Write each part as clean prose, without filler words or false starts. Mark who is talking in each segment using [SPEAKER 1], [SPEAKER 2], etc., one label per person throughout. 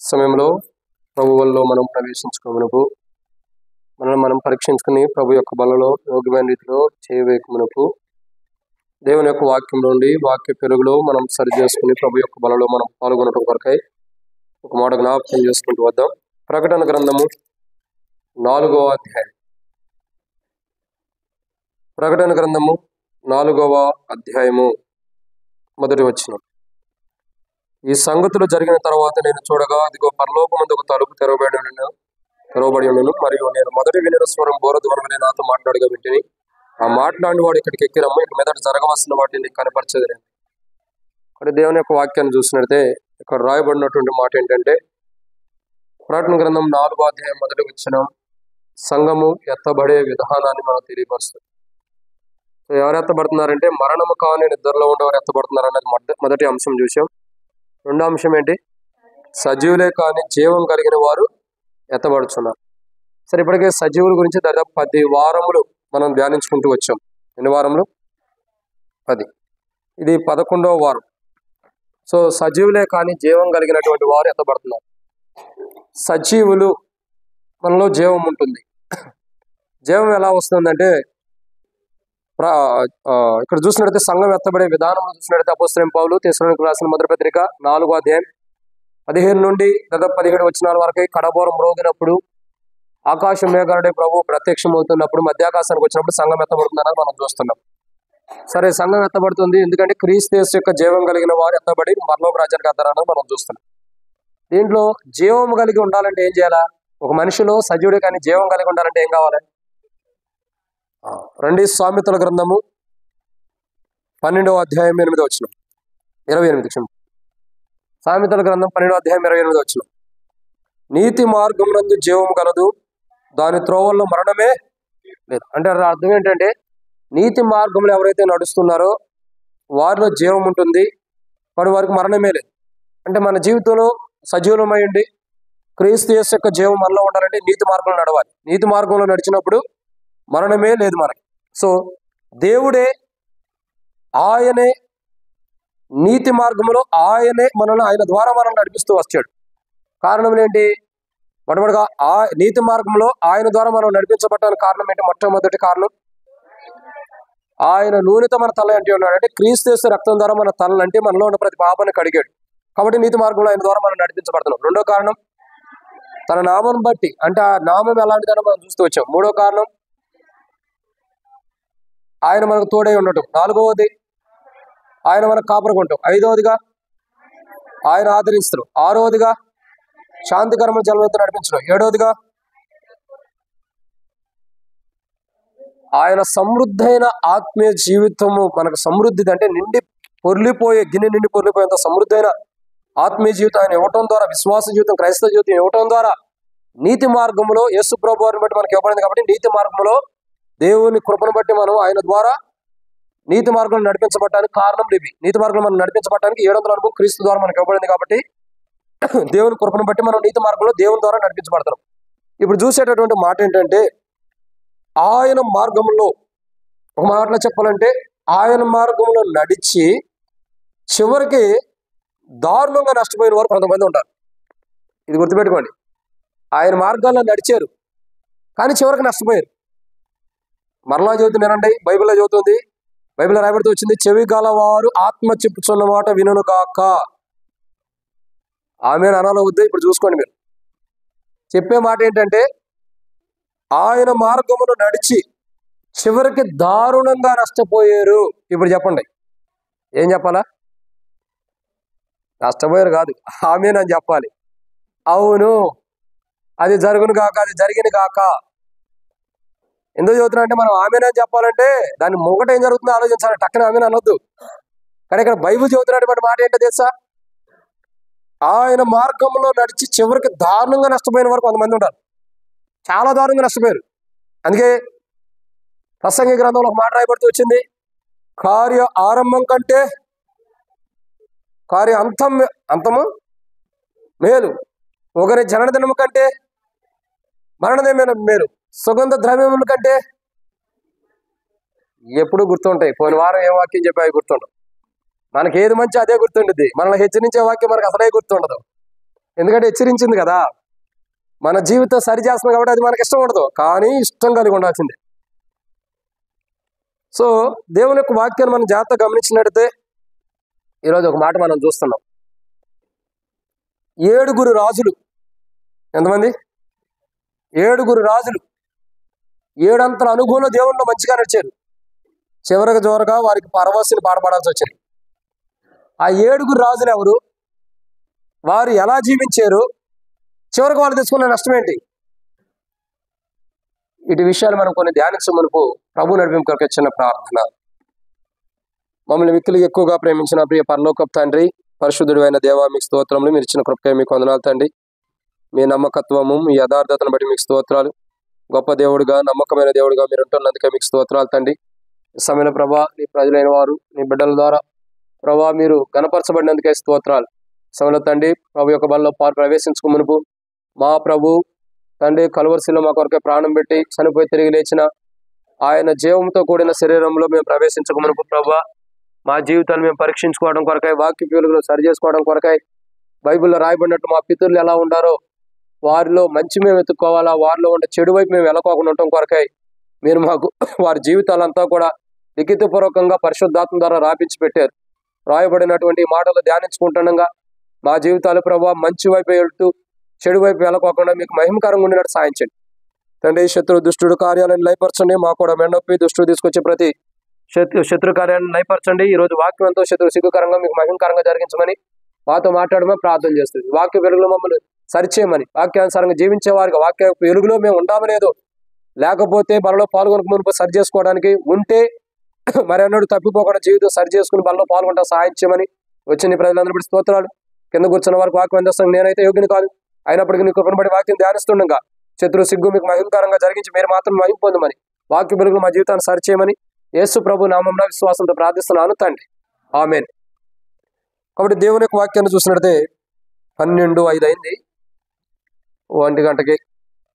[SPEAKER 1] సమయంలో ప్రభువుల్లో మనం ప్రవేశించుకోమునకు మనల్ని మనం పరీక్షించుకుని ప్రభు యొక్క బలలో యోగ్యమైన రీతిలో చేయవేయకుమునకు దేవుని యొక్క వాక్యం నుండి వాక్య పెరుగులో మనం సరి చేసుకుని ప్రభు యొక్క బలలో మనం పాల్గొనడం కొరకై ఒక మాట జ్ఞాపకం చేసుకుంటూ వద్దాం. ప్రకటన గ్రంథము 4వ అధ్యాయం. ప్రకటన గ్రంథము 4వ అధ్యాయము మొదటి వచనం. ఈ సంగతులు జరిగిన తర్వాత నేను చూడగా అదిగో పరలోకమందు ఒక తలుపు తెరవబడి ఉండెను మరియు నేను మొదటి వినిన స్వరం బోరధ్వనివలె నాతో మాట్లాడగా వింటిని. ఆ మాట్లాడిన వాడు ఇక్కడికి ఎక్కి రమ్ము, ఇక మీదట జరగవలసిన వాటిని నీకు కనపరచేది నేను. ఇక్కడ దేవుని యొక్క వాక్యాన్ని చూసినట్లయితే ఇక్కడ రాయబడినటువంటి మాట ఏంటంటే, ప్రకటన గ్రంథం 4వ అధ్యాయం మొదటి వచనం సంఘము ఎత్తబడే విధానాన్ని మనం తెలియపరుస్తుంది. సో ఎవరు ఎత్తబడుతున్నారంటే మరణము కాని నిద్రలో ఉండేవారు ఎత్తబడుతున్నారు అన్నది మొదటి అంశం చూసాం. రెండో అంశం ఏంటి? సజీవులే కానీ జీవం కలిగిన వారు ఎత్తబడుతున్నారు. సరే, ఇప్పటికే సజీవుల గురించి దాదాపు 10 వారములు మనం ధ్యానించుకుంటూ వచ్చాం. ఎన్ని వారములు? 10. ఇది 11వ వారం. సో సజీవులే కానీ జీవం కలిగినటువంటి వారు ఎత్తబడుతున్నారు. సజీవులు, మనలో జీవం ఉంటుంది. జీవం ఎలా వస్తుందంటే ఇక్కడ చూసినట్లయితే సంఘం ఎత్తబడే విధానం చూసినట్లయితే అపోస్తలుడైన పౌలు తెస్సలోనికీయులకు రాసిన మొదటి పత్రిక 4వ అధ్యాయం 15 నుండి దాదాపు 17 వచనాల వరకు కడబోరం మ్రోగినప్పుడు ఆకాశం మేఘాలుడే ప్రభు ప్రత్యక్షమవుతున్నప్పుడు మధ్యాకాశానికి వచ్చినప్పుడు సంఘం ఎత్తబడుతుందని మనం చూస్తున్నాం. సరే, సంఘం ఎత్తబడుతుంది ఎందుకంటే క్రీస్తు యేసు యొక్క జీవం కలిగిన వారు ఎత్తబడి పరలోక రాజ్యానికి ఎత్తారని మనం చూస్తున్నాం. దీంట్లో జీవం కలిగి ఉండాలంటే ఏం చేయాలా? ఒక మనిషిలో సజీవుడే కానీ జీవం కలిగి ఉండాలంటే ఏం కావాలి? రండి, సామెతల గ్రంథము 12వ అధ్యాయం 8వ వచనం 28. సామెతల గ్రంథం 12వ అధ్యాయం 28వ వచనం. నీతి మార్గమునందు జీవం కలదు, దాని త్రోవల్లో మరణమే లేదు. అంటే అర్థం ఏంటంటే నీతి మార్గంలో ఎవరైతే నడుస్తున్నారో వారిలో జీవం ఉంటుంది, వారికి మరణమే లేదు. అంటే మన జీవితంలో సజీవమై ఉండి క్రీస్తు యేసు యొక్క జీవం మనలో ఉండాలంటే నీతి మార్గంలో నడవాలి. నీతి మార్గంలో నడిచినప్పుడు మరణమే లేదు మనకి. సో దేవుడే, ఆయనే నీతి మార్గంలో ఆయనే మనల్ని, ఆయన ద్వారా మనల్ని నడిపిస్తూ వచ్చాడు. కారణం ఏంటి? మొట్టమొదటిగా ఆ నీతి మార్గంలో ఆయన ద్వారా మనం నడిపించబడటానికి కారణం ఏంటి? మొట్టమొదటి కారణం ఆయన నూనెతో మన తల అంటే ఉన్నాడు. అంటే క్రీస్తు యేసు రక్తం ద్వారా మన తలలు అంటే మనలో ఉన్న ప్రతి పాపాన్ని కడిగాడు. కాబట్టి నీతి మార్గంలో ఆయన ద్వారా మనం నడిపించబడుతున్నాం. రెండో కారణం తన నామం బట్టి, అంటే ఆ నామం ఎలాంటిదని మనం చూస్తూ వచ్చాం. మూడో కారణం ఆయన మనకు తోడై ఉండటం. నాలుగవది ఆయన మనకు కాపురకుంటాం. ఐదవదిగా ఆయన ఆదరిస్తారు. ఆరవదిగా శాంతికరమైన జలముతో నడిపించడం. ఏడవదిగా ఆయన సమృద్ధైన ఆత్మీయ జీవితము మనకు సమృద్ధి, అంటే గిన్నె నిండి పొర్లిపోయేంత సమృద్ధైన ఆత్మీయ జీవితం ఆయన ఇవ్వటం ద్వారా, విశ్వాస జీవితం, క్రైస్తవ జీవితం ఇవ్వటం ద్వారా నీతి మార్గంలో యేసు ప్రభువుని బట్టి మనకి ఇవ్వబడింది. కాబట్టి నీతి మార్గంలో దేవుని కృపను బట్టి మనం ఆయన ద్వారా నీతి మార్గంలో నడిపించబడటానికి కారణం ఇవి. నీతి మార్గంలో మనం నడిపించబడటానికి 700 అనుభవం క్రీస్తు ద్వారా మనకి ఇవ్వబడింది. కాబట్టి దేవుని కృపను బట్టి మనం నీతి మార్గంలో దేవుని ద్వారా నడిపించబడతాం. ఇప్పుడు చూసేటటువంటి మాట ఏంటంటే ఆయన మార్గంలో, ఒక మాటలో చెప్పాలంటే ఆయన మార్గంలో నడిచి చివరికి దారుణంగా నష్టపోయిన వారు కొంతమంది ఉంటారు. ఇది గుర్తుపెట్టుకోండి. ఆయన మార్గాల్లో నడిచారు కానీ చివరికి నష్టపోయారు. మరలా చదువుతుంది వినండి, బైబిల్లో చదువుతుంది, బైబిల్లో రాయబడుతూ వచ్చింది, చెవి గలవారు ఆత్మ చెప్పుచున్న మాట వినును గాక. ఆమె అనాలో వద్దు, ఇప్పుడు చూసుకోండి. మీరు చెప్పే మాట ఏంటంటే ఆయన మార్గమును నడిచి చివరికి దారుణంగా నష్టపోయారు. ఇప్పుడు చెప్పండి, ఏం చెప్పాలా? నష్టపోయారు కాదు, ఆమెనని చెప్పాలి. అవును, అది జరుగును గాక, అది జరిగిన గాక. ఎందుకు చదువుతున్నా అంటే మనం ఆమెనని చెప్పాలంటే దాన్ని ముంగట ఏం జరుగుతుందో ఆలోచించాలి, టక్కన ఆమెను అనొద్దు. కానీ ఇక్కడ బైబిల్ చదువుతున్నటువంటి మాట ఏంటో తెలుసా? ఆయన మార్గంలో నడిచి చివరికి దారుణంగా నష్టపోయిన వారు కొంతమంది ఉంటారు. చాలా దారుణంగా నష్టపోయారు. అందుకే ప్రసంగి గ్రంథంలో ఒక మాట రాయబడుతూ వచ్చింది, కార్య ఆరంభం కంటే కార్య అంతము మేలు, ఒకరి జనన దినము కంటే మరణమే మేలు, సుగంధ ద్రవ్యముల కంటే. ఎప్పుడు గుర్తుంటాయి. పోయిన వారం ఏ వాక్యం చెప్పి గుర్తుండవు. మనకి ఏది మంచి అదే గుర్తుండుద్ది. మనల్ని హెచ్చరించే వాక్యం మనకు అసలే గుర్తుండదు. ఎందుకంటే హెచ్చరించింది కదా. మన జీవితం సరి చేస్తుంది కాబట్టి అది మనకి ఇష్టం ఉండదు, కానీ ఇష్టం కలిగి ఉండాల్సిందే. సో దేవుని యొక్క వాక్యాన్ని మనం జాగ్రత్తగా గమనించినట్టయితే ఈరోజు ఒక మాట మనం చూస్తున్నాం. 7 రాజులు, ఎంతమంది? 7 రాజులు 7 అంతల అనుభవంలో దేవుళ్ళు మంచిగా నడిచారు. చివరగా వారికి పరవశిని పాడపడాల్సి వచ్చింది. ఆ 7 రాజులు ఎవరు, వారు ఎలా జీవించారు, చివరికి వాళ్ళు తీసుకున్న నష్టం ఏంటి? ఇటు విషయాలు మనం కొన్ని ధ్యానించే మునుపు ప్రభు నడిపింపు కొరకు చిన్న ప్రార్థన. మమ్మల్ని మిక్కిలి ఎక్కువగా ప్రేమించిన ప్రియ పరలోకపు తండ్రి, పరిశుద్ధుడు అయిన దేవా, మీకు స్తోత్రములు. మీరు ఇచ్చిన కృపకై మీకు వందనాలు తండ్రి. మీ నమ్మకత్వము, మీ యథార్థతను బట్టి మీకు స్తోత్రాలు. గొప్ప దేవుడుగా, నమ్మకమైన దేవుడుగా మీరు ఉంటున్నందుకే మీకు స్తోత్రాలు తండ్రి. ఈ సమయంలో ప్రభా, నీ ప్రజలైన వారు, నీ బిడ్డల ద్వారా ప్రభా మీరు గణపరచబడినందుకే స్తోత్రాలు. సమయంలో తండ్రి, ప్రభు యొక్క బలలో ప్రవేశించుకు మునుపు మా ప్రభు తండ్రి కలువరిశిలో మా కొరకే ప్రాణం పెట్టి చనిపోయి తిరిగి లేచిన ఆయన జీవంతో కూడిన శరీరంలో మేము ప్రవేశించక మునుపు ప్రభా, మా జీవితాలు మేము పరీక్షించుకోవడం కొరకై, వాక్య వెలుగులో సరి చేసుకోవడం కొరకై, బైబిల్లో రాయబడినట్టు మా పితరులు ఎలా ఉండారో వారిలో మంచి మేము ఎత్తుక్కోవాలా, వారిలో ఉండే చెడు వైపు మేము వెళ్ళకోకుండా ఉండటం కొరకై మీరు మాకు వారి జీవితాలంతా కూడా లిఖితపూర్వకంగా పరిశుద్ధాత్మ ద్వారా రాపించి పెట్టారు. రాయబడినటువంటి మాటలు ధ్యానించుకుంటుండగా మా జీవితాలు ప్రభావ మంచి వైపు వెళ్తూ చెడు వైపు వెళ్ళకోకుండా మీకు మహిమకరంగా ఉండినట్టు సాయించండి తండ్రి. శత్రు దుష్టుడు కార్యాలను లయపరచండి. మాకు కూడా మెండొప్పి దుష్టుడు తీసుకొచ్చే ప్రతి శత్రు కార్యాలను లయపరచండి. ఈరోజు వాక్యంతో శత్రు సిగ్గుకరంగా మీకు మహిమకరంగా జరిగించమని మాతో మాట్లాడమని ప్రార్థన చేస్తుంది. వాక్య వెలుగులో మమ్మల్ని సరిచేయమని, వాక్యానుసారంగా జీవించే వారికి వాక్య వెలుగులో మేము ఉండామనేదో, లేకపోతే బలలో పాల్గొనక మునుపు సరి చేసుకోవడానికి ఉంటే మరి అన్నాడు తప్పిపోకుండా జీవితం సరి చేసుకుని బలలో పాల్గొంటా సహాయం చేయమని వచ్చిన ప్రజలందరూ బట్టి స్తోత్రాలు. కింద కూర్చున్న వారికి వాక్యం అందిస్తాను. నేనైతే యోగ్యుని కాదు, అయినప్పటికీ నీకు కృపను వాక్యం ధ్యానిస్తుండగా శత్రు సిగ్గు మీకు మహిమకరంగా జరిగించి మీరు మాత్రం మహిమ పొందమని, వాక్య వెలుగులో మా జీవితాన్ని సరిచేయమని యేసు ప్రభు నామమున విశ్వాసంతో ప్రార్థిస్తున్నాను తండ్రి, ఆమేన్. కాబట్టి దేవుని యొక్క వాక్యాన్ని చూసినట్లయితే 12:05 అయింది. 1 గంటకి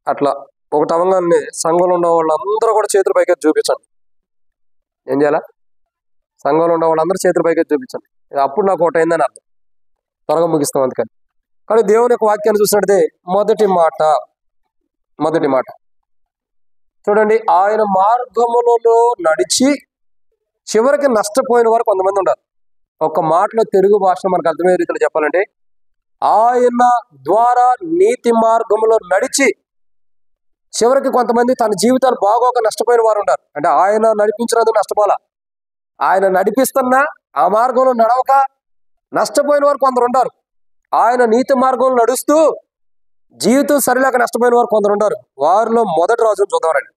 [SPEAKER 1] అట్లా ఒకటి అవంగానే సంఘంలో ఉన్న వాళ్ళందరూ కూడా చేతుల పైకి చూపించండి. ఏం చేయాలా? సంఘంలో ఉన్న వాళ్ళందరూ చేతుల పైకి చూపించండి. అప్పుడు నాకు ఒకటి అయిందని అర్థం. త్వరగా ముగిస్తాం అందుకని. కానీ దేవుని యొక్క వాక్యాన్ని చూసినట్లయితే మొదటి మాట చూడండి. ఆయన మార్గములలో నడిచి చివరికి నష్టపోయిన వారు కొంతమంది ఉన్నారు. ఒక మాటలో తెలుగు భాషలో మనకు అర్థమయ్యే రీతిలో చెప్పాలంటే, ఆయన ద్వారా నీతి మార్గంలో నడిచి చివరికి కొంతమంది తన జీవితాలు బాగోక నష్టపోయిన వారు ఉన్నారు. అంటే ఆయన నడిపించినందుకు నష్టపోలా, ఆయన నడిపిస్తున్నా ఆ మార్గంలో నడవక నష్టపోయిన వారు కొందరు ఉన్నారు. ఆయన నీతి మార్గంలో నడుస్తూ జీవితం సరిలేక నష్టపోయిన వారు కొందరు ఉంటారు. వారిలో మొదటి రాజును చూద్దామండి.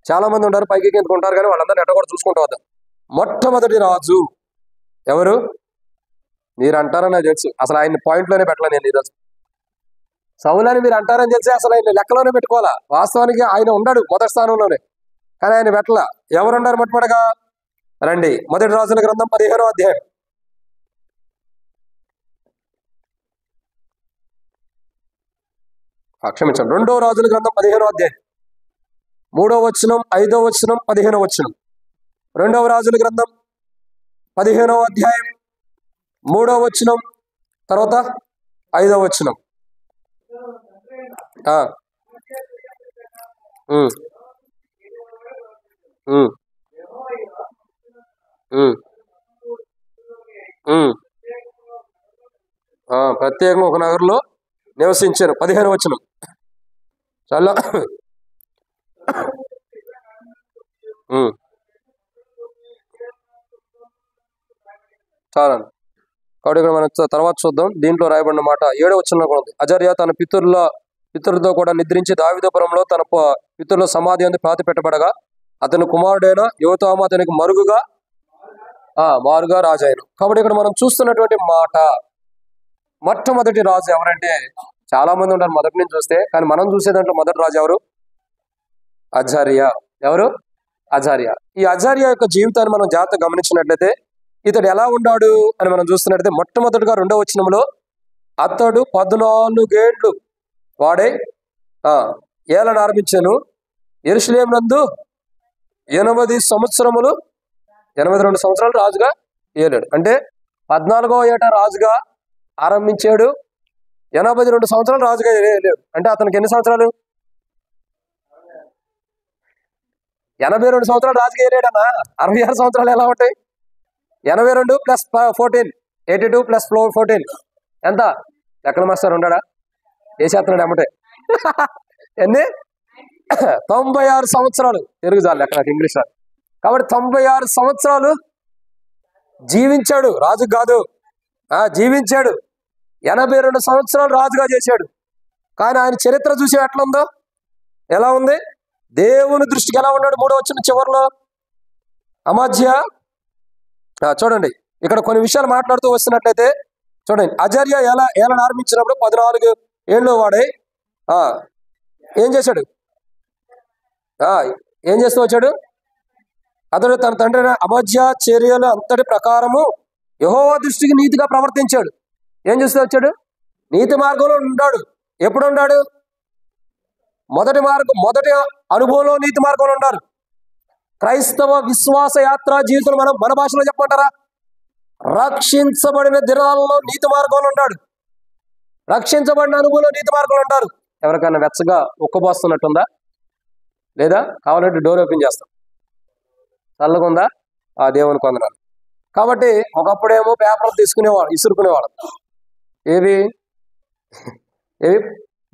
[SPEAKER 1] చాలా మంది ఉంటారు, పైకి ఎందుకుంటారు, కానీ వాళ్ళందరినీ ఎట్ట కూడా చూసుకుంటూ వద్దాం. మొట్టమొదటి రాజు ఎవరు మీరు అంటారని నాకు తెలుసు. అసలు ఆయన పాయింట్లోనే పెట్టలే నేను ఈరోజు. సౌలని మీరు అంటారని తెలిసి అసలు ఆయన లెక్కలోనే పెట్టుకోవాలా. వాస్తవానికి ఆయన ఉన్నాడు మొదటి స్థానంలోనే, కానీ ఆయన పెట్టలా. ఎవరున్నారు మొట్టమొదటిగా? రండి, మొదటి రాజుల గ్రంథం 15వ అధ్యాయం. క్షమించండి, 2వ రాజుల గ్రంథం 15వ అధ్యాయం 3వ వచనం, 5వ వచనం, 15వ వచనం. 2వ రాజుల గ్రంథం 15వ అధ్యాయం 3వ వచనం, తర్వాత 5వ వచనం. ప్రత్యేకంగా ఒక నగరంలో నివసించాను. 15వ వచనం చాలా చాలా. కాబట్టి ఇక్కడ మనం తర్వాత చూద్దాం. దీంట్లో రాయబడిన మాట 7వ వచనంలో కూడా ఉంది. అజర్యా తన పితరులతో కూడా నిద్రించి దావీదుపురంలో తన పితరుల సమాధి అందు పాతి పెట్టబడగా అతని కుమారుడైన యోతాము అతనికి మారుగా రాజాయను. కాబట్టి ఇక్కడ మనం చూస్తున్నటువంటి మాట, మొట్టమొదటి రాజు ఎవరంటే, చాలా మంది ఉంటారు మొదటి నుంచి చూస్తే, కానీ మనం చూసే దాంట్లో మొదటి రాజు ఎవరు? అజర్యా. ఎవరు? అజర్యా. ఈ అజర్యా యొక్క జీవితాన్ని మనం జాగ్రత్తగా గమనించినట్లయితే ఇతడు ఎలా ఉన్నాడు అని మనం చూస్తున్నట్లయితే, మొట్టమొదటిగా 2వ వచనంలో అతడు 14 ఏళ్ళు వాడై ఏలను ఆరంభించాను. యెరూషలేము నందు 82 సంవత్సరాలు రాజుగా ఏలాడు. అంటే 14వ ఏట రాజుగా ఆరంభించాడు. 82 సంవత్సరాలు రాజుగా లేడు. అంటే అతనికి ఎన్ని సంవత్సరాలు? 82 సంవత్సరాలు రాజుగా లేడన్నా. 66 సంవత్సరాలు ఎలా ఉంటాయి? 82 + 14, 82 + 14 ఎంత? లెక్కల మాస్టర్ ఉన్నాడా? వేసేస్తున్నాడు అమ్మటే. ఎన్ని? 96 సంవత్సరాలు. తెలుగు చాలు లెక్క, నాకు ఇంగ్లీష్ రాదు. కాబట్టి 96 సంవత్సరాలు జీవించాడు. రాజు కాదు, జీవించాడు. 82 సంవత్సరాలు రాజుగా చేశాడు. కానీ ఆయన చరిత్ర చూసి ఎట్లా ఉందో, ఎలా ఉంది? దేవుని దృష్టికి ఎలా ఉన్నాడు? 3వ వచనం చివరిలో అమధ్య చూడండి, ఇక్కడ కొన్ని విషయాలు మాట్లాడుతూ వస్తున్నట్లయితే చూడండి. అజర్యా ఏలను ఆరంభించినప్పుడు 14 ఏళ్ళు వాడే ఏం చేశాడు? ఏం చేస్తూ వచ్చాడు? అతడు తన తండ్రి అమధ్య చర్యలు అంతటి ప్రకారము యెహోవా దృష్టికి నీతిగా ప్రవర్తించాడు. ఏం చేస్తూ వచ్చాడు? నీతి మార్గంలో ఉన్నాడు. ఎప్పుడు ఉన్నాడు? మొదటి అనుభవంలో నీతి మార్గంలో ఉన్నారు. క్రైస్తవ విశ్వాస యాత్ర జీవితం మన భాషలో చెప్పమంటారా? రక్షించబడిన దినాలలో నీతి మార్గంలో ఉన్నాడు. రక్షించబడిన అనుభవంలో నీతి మార్గంలో ఉంటారు. ఎవరికైనా వెచ్చగా ఉక్కబోస్తున్నట్టుందా? లేదా? కావాలంటే డోర్ ఓపెన్ చేస్తాం. చల్లగుందా? దేవుని కొందనాలు. కాబట్టి ఒకప్పుడేమో పేపర్లు తీసుకునేవాడు, ఇసురుకునేవాడు. ఏవి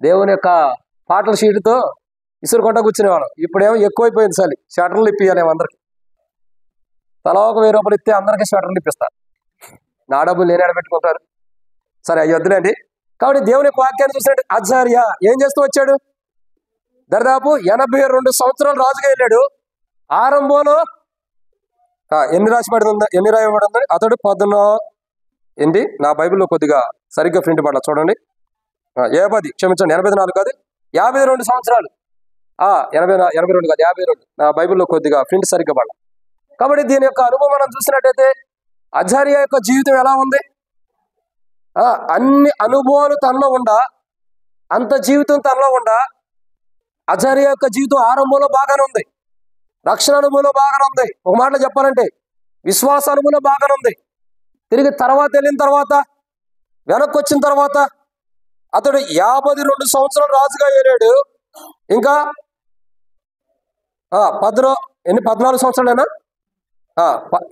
[SPEAKER 1] దేవుని యొక్క పాటల షీటుతో ఇసురుకుంటా కూర్చునేవాడు. ఇప్పుడేమో ఎక్కువైపోయింది చలి. స్వెటర్లు ఇప్పియాలి అందరికి. తలా ఒక 1000 రూపాయలు ఇస్తే అందరికీ స్వెటర్లు ఇప్పిస్తారు. నా డబ్బులు నేనే పెట్టుకుంటారు. సరే, అవి వద్దులేండి. కాబట్టి దేవుని యొక్క వాక్యాన్ని చూసినట్టు అజర్యా ఏం చేస్తూ వచ్చాడు? దాదాపు 82 సంవత్సరాలు రాజుగా వెళ్ళాడు. ఆరంభంలో ఎన్ని రాయబడింది? అతడు 14 నా బైబిల్లో కొద్దిగా సరిగ్గా ప్రింట్ పడాలి చూడండి. 84 కాదు, 52 సంవత్సరాలు. 82 కాదు, 52. నా బైబిల్లో కొద్దిగా ప్రింట్ సరిగ్గా పడాలి. కాబట్టి దీని యొక్క అనుభవం మనం చూసినట్టయితే అజర్యా యొక్క జీవితం ఎలా ఉంది? అన్ని అనుభవాలు తనలో ఉండా, అంత జీవితం తనలో ఉండా, అజర్యా యొక్క జీవితం ఆరంభంలో బాగానే ఉంది. రక్షణ అనుభవంలో బాగానే ఉంది. ఒక మాటలో చెప్పాలంటే విశ్వాస అనుభవంలో బాగానే ఉంది. తిరిగి తర్వాత వెళ్ళిన తర్వాత, వెనక్కి వచ్చిన తర్వాత అతడు 52 సంవత్సరాలు రాజుగా ఏరాడు. ఇంకా 14 సంవత్సరాలేనా?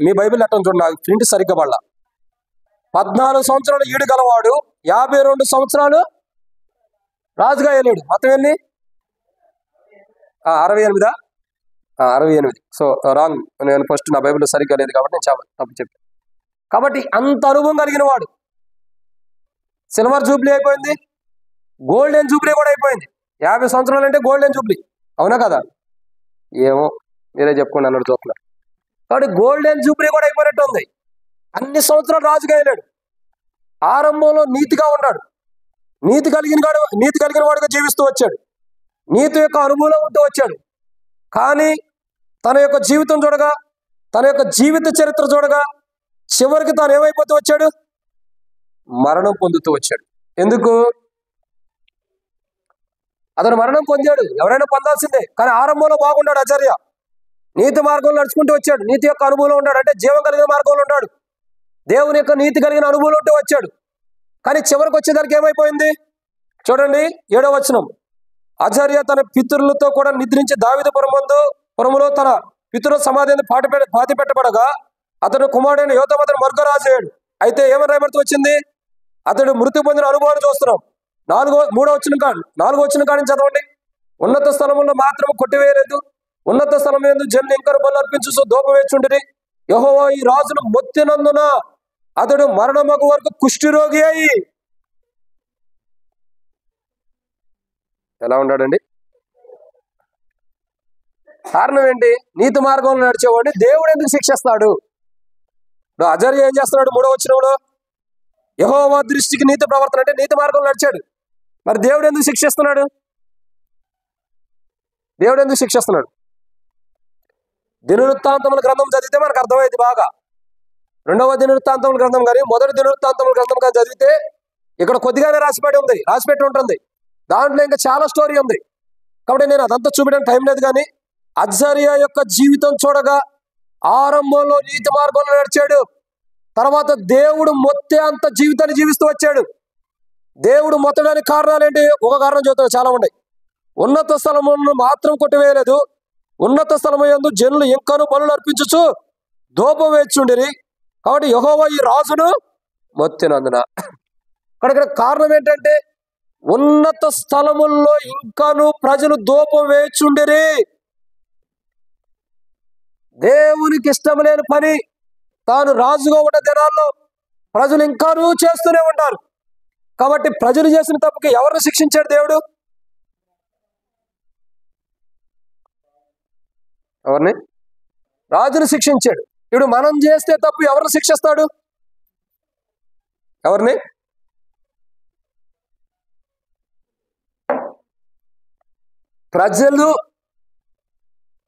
[SPEAKER 1] మీ బైబిల్ ఎట్టని చూడండి, నాకు ప్రింట్ సరిగ్గా పడలా. 14 సంవత్సరాలు ఈడు గలవాడు, 52 సంవత్సరాలు రాజుగా వెళ్ళాడు. మొత్తం ఎన్ని? 68. 68. So wrong. నేను ఫస్ట్ నా బైబిల్లో సరిగ్గా లేదు కాబట్టి నేను తప్పు చెప్పాను. కాబట్టి అంత అనుభవం కలిగిన వాడు. సిల్వర్ జూబ్లీ అయిపోయింది, గోల్డెన్ జూబ్లీ కూడా అయిపోయింది. 50 సంవత్సరాలు అంటే గోల్డెన్ జూబ్లీ, అవునా కదా? ఏమో మీరే చెప్పుకోండి అన్నట్టు చూస్తున్నారు. కాబట్టి గోల్డెన్ జూబ్లీ కూడా అయిపోయినట్టు ఉంది. అన్ని సంవత్సరాలు రాజుగా వెళ్ళాడు. ఆరంభంలో నీతిగా ఉన్నాడు. నీతి కలిగిన వాడుగా జీవిస్తూ వచ్చాడు. నీతి యొక్క అనుభవంలో ఉంటూ వచ్చాడు. కానీ తన యొక్క జీవితం చూడగా, తన యొక్క జీవిత చరిత్ర చూడగా చివరికి తాను ఏమైపోతూ వచ్చాడు? మరణం పొందుతూ వచ్చాడు. ఎందుకు? అతను మరణం పొందాడు, ఎవరైనా పొందాల్సిందే. కానీ ఆరంభంలో బాగున్నాడు అజర్యా. నీతి మార్గంలో నడుచుకుంటూ వచ్చాడు. నీతి యొక్క అనుభవంలో ఉన్నాడు, అంటే జీవం కలిగిన మార్గంలో ఉన్నాడు. దేవుని యొక్క నీతి కలిగిన అనుభవంలో ఉంటూ వచ్చాడు. కానీ చివరికి వచ్చేదానికి ఏమైపోయింది? చూడండి 7వ వచనం. అజర్యా తన పితరులతో కూడా నిద్రించి దావీదు పురములో తన పితరుల సమాధిని పాతి పెట్టబడగా అతడు కుమారుడైన యోతాము అతను మరుగరాజు అయ్యాడు. అయితే ఏమని రాయబడుతూ వచ్చింది? అతడు మృతి పొందిన అనుభవాన్ని చూస్తున్నాం. 4వ వచనం కాడి చదవండి. ఉన్నత స్థలములో మాత్రం కొట్టివేయలేదు, ఉన్నత స్థలం యందు జనులు ఇంకరు బలు అర్పించు దూపం వేచుండిరి. యెహోవా ఈ రాజును మొత్తినందున అతడు మరణమగు వరకు కుష్ఠిరోగి అయి ఎలా ఉన్నాడండి? కారణం ఏంటి? నీతి మార్గంలో నడిచేవాడిని దేవుడు ఎందుకు శిక్షిస్తాడు? అజర్యా ఏం చేస్తున్నాడు? 3వ వచనంలో యెహోవా దృష్టికి నీతి ప్రవర్తన, అంటే నీతి మార్గంలో నడిచాడు. మరి దేవుడు ఎందుకు శిక్షిస్తున్నాడు? దినవృత్తాంతముల గ్రంథం చదివితే మనకు అర్థమైంది బాగా. 2వ దినవృత్తాంతముల గ్రంథం కానీ 1వ దినవృత్తాంతముల గ్రంథం కానీ చదివితే ఇక్కడ కొద్దిగానే రాసిపెట్టి ఉంటుంది. దాంట్లో ఇంకా చాలా స్టోరీ ఉంది. కాబట్టి నేను అదంతా చూపించడానికి టైం లేదు. కానీ అజర్యా యొక్క జీవితం చూడగా ఆరంభంలో నీతి మార్గంలో నడిచాడు. తర్వాత దేవుడు మొత్తం అంత జీవితాన్ని జీవిస్తూ వచ్చాడు. దేవుడు మొత్తడానికి కారణాలు ఏంటి? ఒక కారణం చెబుతాడు, చాలా ఉన్నాయి. ఉన్నత స్థలమును మాత్రం కొట్టివేయలేదు, ఉన్నత స్థలము యందు జనులు ఇంకను బలులు అర్పించుచు ధూపం వేచుండిరి, కాబట్టి యెహోవా ఈ రాజును మొత్తినందున. ఇక్కడ కారణం ఏంటంటే ఉన్నత స్థలముల్లో ఇంకను ప్రజలు ధూపం వేచుండిరి. దేవునికి ఇష్టం లేని పని తాను రాజుగా ఉన్న దినాల్లో ప్రజలు ఇంకానూ చేస్తూనే ఉంటారు. కాబట్టి ప్రజలు చేసిన తప్పుకి ఎవరిని శిక్షించాడు దేవుడు? ఎవరిని? రాజును శిక్షించాడు. ఇప్పుడు మనం చేస్తే తప్పు ఎవరిని శిక్షిస్తాడు? ఎవరిని? ప్రజలు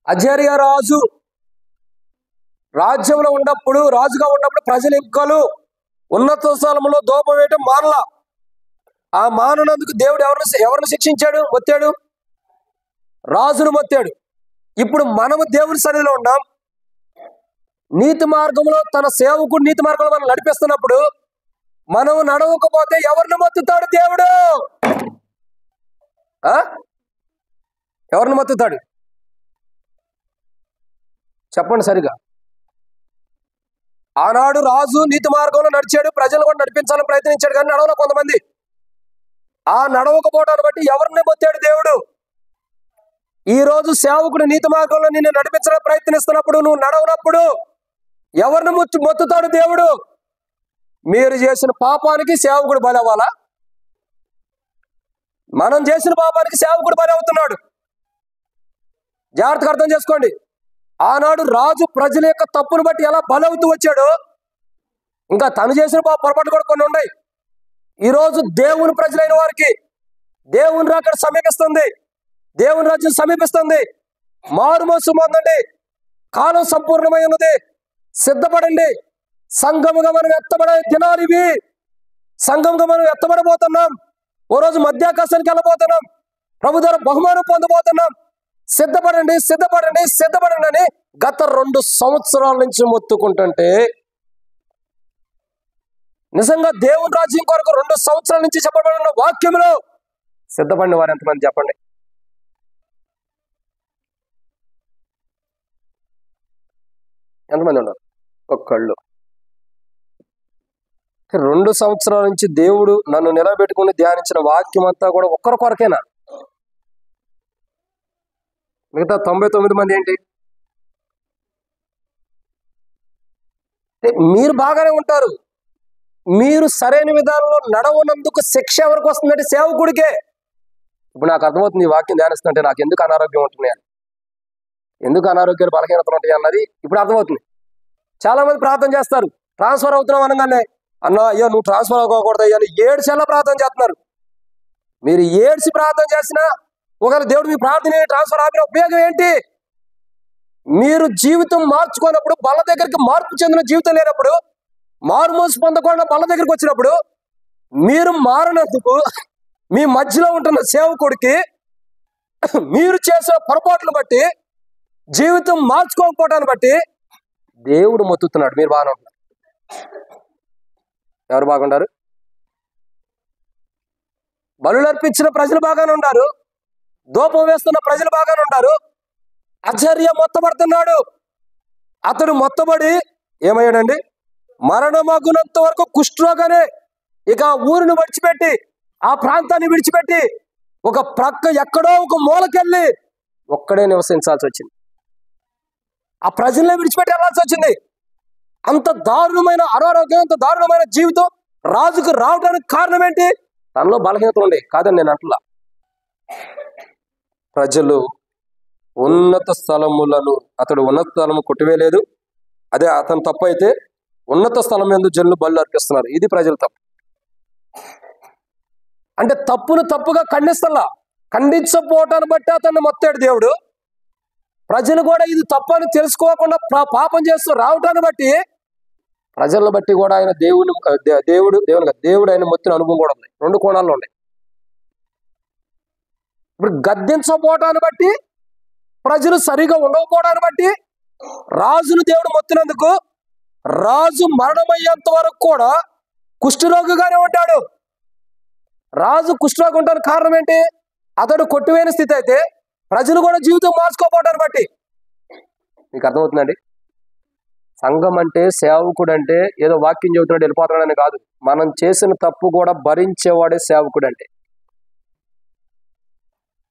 [SPEAKER 1] అజర్య రాజు రాజ్యంలో ఉన్నప్పుడు, రాజుగా ఉన్నప్పుడు ప్రజలు ఇంకలు ఉన్నత స్థలంలో ధూపం వేయటం మానలా. ఆ మాననందుకు దేవుడు ఎవరిని శిక్షించాడు? మొత్తాడు, రాజును మొత్తాడు. ఇప్పుడు మనము దేవుని సన్నిధిలో ఉన్నాం. నీతి మార్గంలో తన సేవకుడు నీతి మార్గంలో మనం నడిపిస్తున్నప్పుడు మనం నడవకపోతే ఎవరిని మొత్తుతాడు దేవుడు? ఎవరిని మొత్తుతాడు? చెప్పండి సరిగా. ఆనాడు రాజు నీతి మార్గంలో నడిచాడు, ప్రజలు కూడా నడిపించాలని ప్రయత్నించాడు, కానీ నడవలో కొంతమంది. ఆ నడవకపోవడాన్ని బట్టి ఎవరిని మొత్తాడు దేవుడు? ఈ రోజు సేవకుడు నీతి మార్గంలో నిన్ను నడిపించడానికి ప్రయత్నిస్తున్నప్పుడు, నువ్వు నడవనప్పుడు ఎవరిని మొత్తుతాడు దేవుడు? మీరు చేసిన పాపానికి సేవకుడు బలి అవ్వాలా? మనం చేసిన పాపానికి సేవకుడు బలి అవుతున్నాడు. జాగ్రత్తగా అర్థం చేసుకోండి. ఆనాడు రాజు ప్రజల యొక్క తప్పును బట్టి ఎలా బలవుతూ వచ్చాడో, ఇంకా తను చేసిన పొరపాటు కూడా కొన్ని ఉన్నాయి. ఈరోజు దేవుని ప్రజలైన వారికి దేవుని రాకడ సమీపిస్తుంది, దేవుని రాజ్యం సమీపిస్తుంది. మారు మనసు పొందండి, కాలం సంపూర్ణమై ఉన్నది, సిద్ధపడండి. సంఘముగా మనం ఎత్తబడే దినాలు ఇవి. సంఘంగా మనం ఎత్తబడబోతున్నాం. ఓ రోజు మధ్యాకాశానికి వెళ్ళబోతున్నాం, ప్రభు ద్వారా బహుమానం పొందబోతున్నాం. సిద్ధపడండి, సిద్ధపడండి, సిద్ధపడండి అని గత 2 సంవత్సరాల నుంచి మొత్తుకుంటుంటే, నిజంగా దేవుని రాజ్యం కొరకు 2 సంవత్సరాల నుంచి చెప్పబడిన వాక్యంలో సిద్ధపడిన వారు ఎంతమంది చెప్పండి? ఎంతమంది ఉన్నారు? ఒక్కళ్ళు. 2 సంవత్సరాల నుంచి దేవుడు నన్ను నిలబెట్టుకుని ధ్యానించిన వాక్యం అంతా కూడా ఒక్కరి కొరకేనా? మిగతా 99 మంది ఏంటి? మీరు బాగానే ఉంటారు, మీరు సరైన విధానంలో నడవనందుకు శిక్ష ఎవరికి వస్తుందంటే సేవకుడికే. ఇప్పుడు నాకు అర్థమవుతుంది ఈ వాక్యం ధ్యానిస్తుంటే నాకు ఎందుకు అనారోగ్యం ఉంటున్నాయి అని, ఎందుకు అనారోగ్యాలు బలహీనతలు ఉంటాయి అన్నది ఇప్పుడు అర్థమవుతుంది. చాలా మంది ప్రార్థన చేస్తారు, ట్రాన్స్ఫర్ అవుతున్నాం అనగానే, అన్న అయ్యో నువ్వు ట్రాన్స్ఫర్ అవ్వకూడదు అని ఏడ్చేలా ప్రార్థన చేస్తున్నారు. మీరు ఏడ్చి ప్రార్థన చేసినా ఒకవేళ దేవుడు మీ ప్రార్థన ట్రాన్స్ఫర్ ఆపిన ఉపయోగం ఏంటి? మీరు జీవితం మార్చుకున్నప్పుడు, బల్ల దగ్గరికి మార్పు చెందిన జీవితం లేనప్పుడు, మారుమోసు పొందకుండా బల్ల దగ్గరికి వచ్చినప్పుడు, మీరు మారినందుకు మీ మధ్యలో ఉంటున్న సేవకుడికి మీరు చేసే పొరపాట్లను బట్టి, జీవితం మార్చుకోకపోవటాన్ని బట్టి దేవుడు మొత్తుతున్నాడు. మీరు బాగానే ఉంటున్నారు. ఎవరు బాగుంటారు? బలులు అర్పించిన ప్రజలు బాగానే ఉన్నారు, ధూపం వేస్తున్న ప్రజలు బాగానే ఉన్నారు. అజర్య మొత్తబడుతున్నాడు. అతడు మొత్తబడి ఏమయ్యాడండి? మరణమగునంత వరకు కుష్ఠరోగానే. ఇక ఊరిని విడిచిపెట్టి, ఆ ప్రాంతాన్ని విడిచిపెట్టి, ఒక ప్రక్క ఎక్కడో ఒక మూలకెళ్ళి ఒక్కడే నివసించాల్సి వచ్చింది. ఆ ప్రజల్ని విడిచిపెట్టి వెళ్ళాల్సి వచ్చింది. అంత దారుణమైన అనారోగ్యం, అంత దారుణమైన జీవితం రాజుకు రావడానికి కారణం ఏంటి? తనలో బలహీనతలు ఉండే కాదని నేను అంటున్నా. ప్రజలు ఉన్నత స్థలములను, అతడు ఉన్నత స్థలము కొట్టివేయలేదు, అదే అతను తప్పు అయితే ఉన్నత స్థలం యందు జనులు బలులు అర్పిస్తున్నారు. ఇది ప్రజల తప్పు. అంటే తప్పును తప్పుగా ఖండిస్తలా, ఖండించకపోవటాన్ని బట్టి అతన్ని మొత్తాడు దేవుడు. ప్రజలు కూడా ఇది తప్పని తెలుసుకోకుండా పాపం చేస్తూ రావటాన్ని బట్టి, ప్రజలను బట్టి కూడా ఆయన దేవుడు ఆయన మొత్తిన అనుభవం కూడా ఉంది. 2 కోణాల్లో ఉన్నాయి. ఇప్పుడు గద్దించకపోవటాన్ని బట్టి, ప్రజలు సరిగా ఉండకపోవడాన్ని బట్టి రాజును దేవుడు మొత్తినందుకు రాజు మరణమయ్యేంత వరకు కూడా కుష్ఠరోగిగానే ఉంటాడు. రాజు కుష్ఠరోగం ఉండడానికి కారణం ఏంటి? అతడు కొట్టివేయని స్థితి అయితే ప్రజలు కూడా జీవితం మార్చుకోపోవటాన్ని బట్టి. మీకు అర్థమవుతుందండి? సంఘం అంటే, సేవకుడు అంటే ఏదో వాక్యం చెబుతున్నాడు వెళ్ళిపోతున్నాడని కాదు. మనం చేసిన తప్పు కూడా భరించేవాడే సేవకుడు అంటే.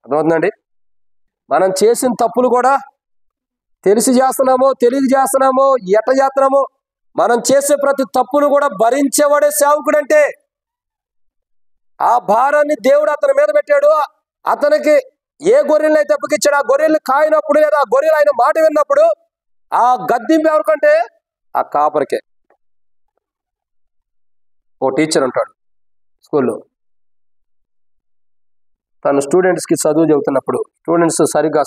[SPEAKER 1] అర్థమవుతుందండి? మనం చేసిన తప్పులు కూడా తెలిసి చేస్తున్నామో తెలియక చేస్తున్నామో ఎట్ట చేస్తున్నామో మనం చేసే ప్రతి తప్పును కూడా భరించేవాడే సేవకుడు అంటే. ఆ భారాన్ని దేవుడు అతని మీద పెట్టాడు. అతనికి ఏ గొర్రెలను అయితే అప్పగించాడు, ఆ గొర్రెలు కాయినప్పుడు లేదా ఆ గొర్రెలు ఆయన మాట విన్నప్పుడు ఆ గద్దింపు ఎవరికంటే ఆ కాపరికే. ఓ టీచర్ ఉంటాడు స్కూల్లో, తను స్టూడెంట్స్కి చదువు చెబుతున్నప్పుడు స్టూడెంట్స్ సరిగ్గా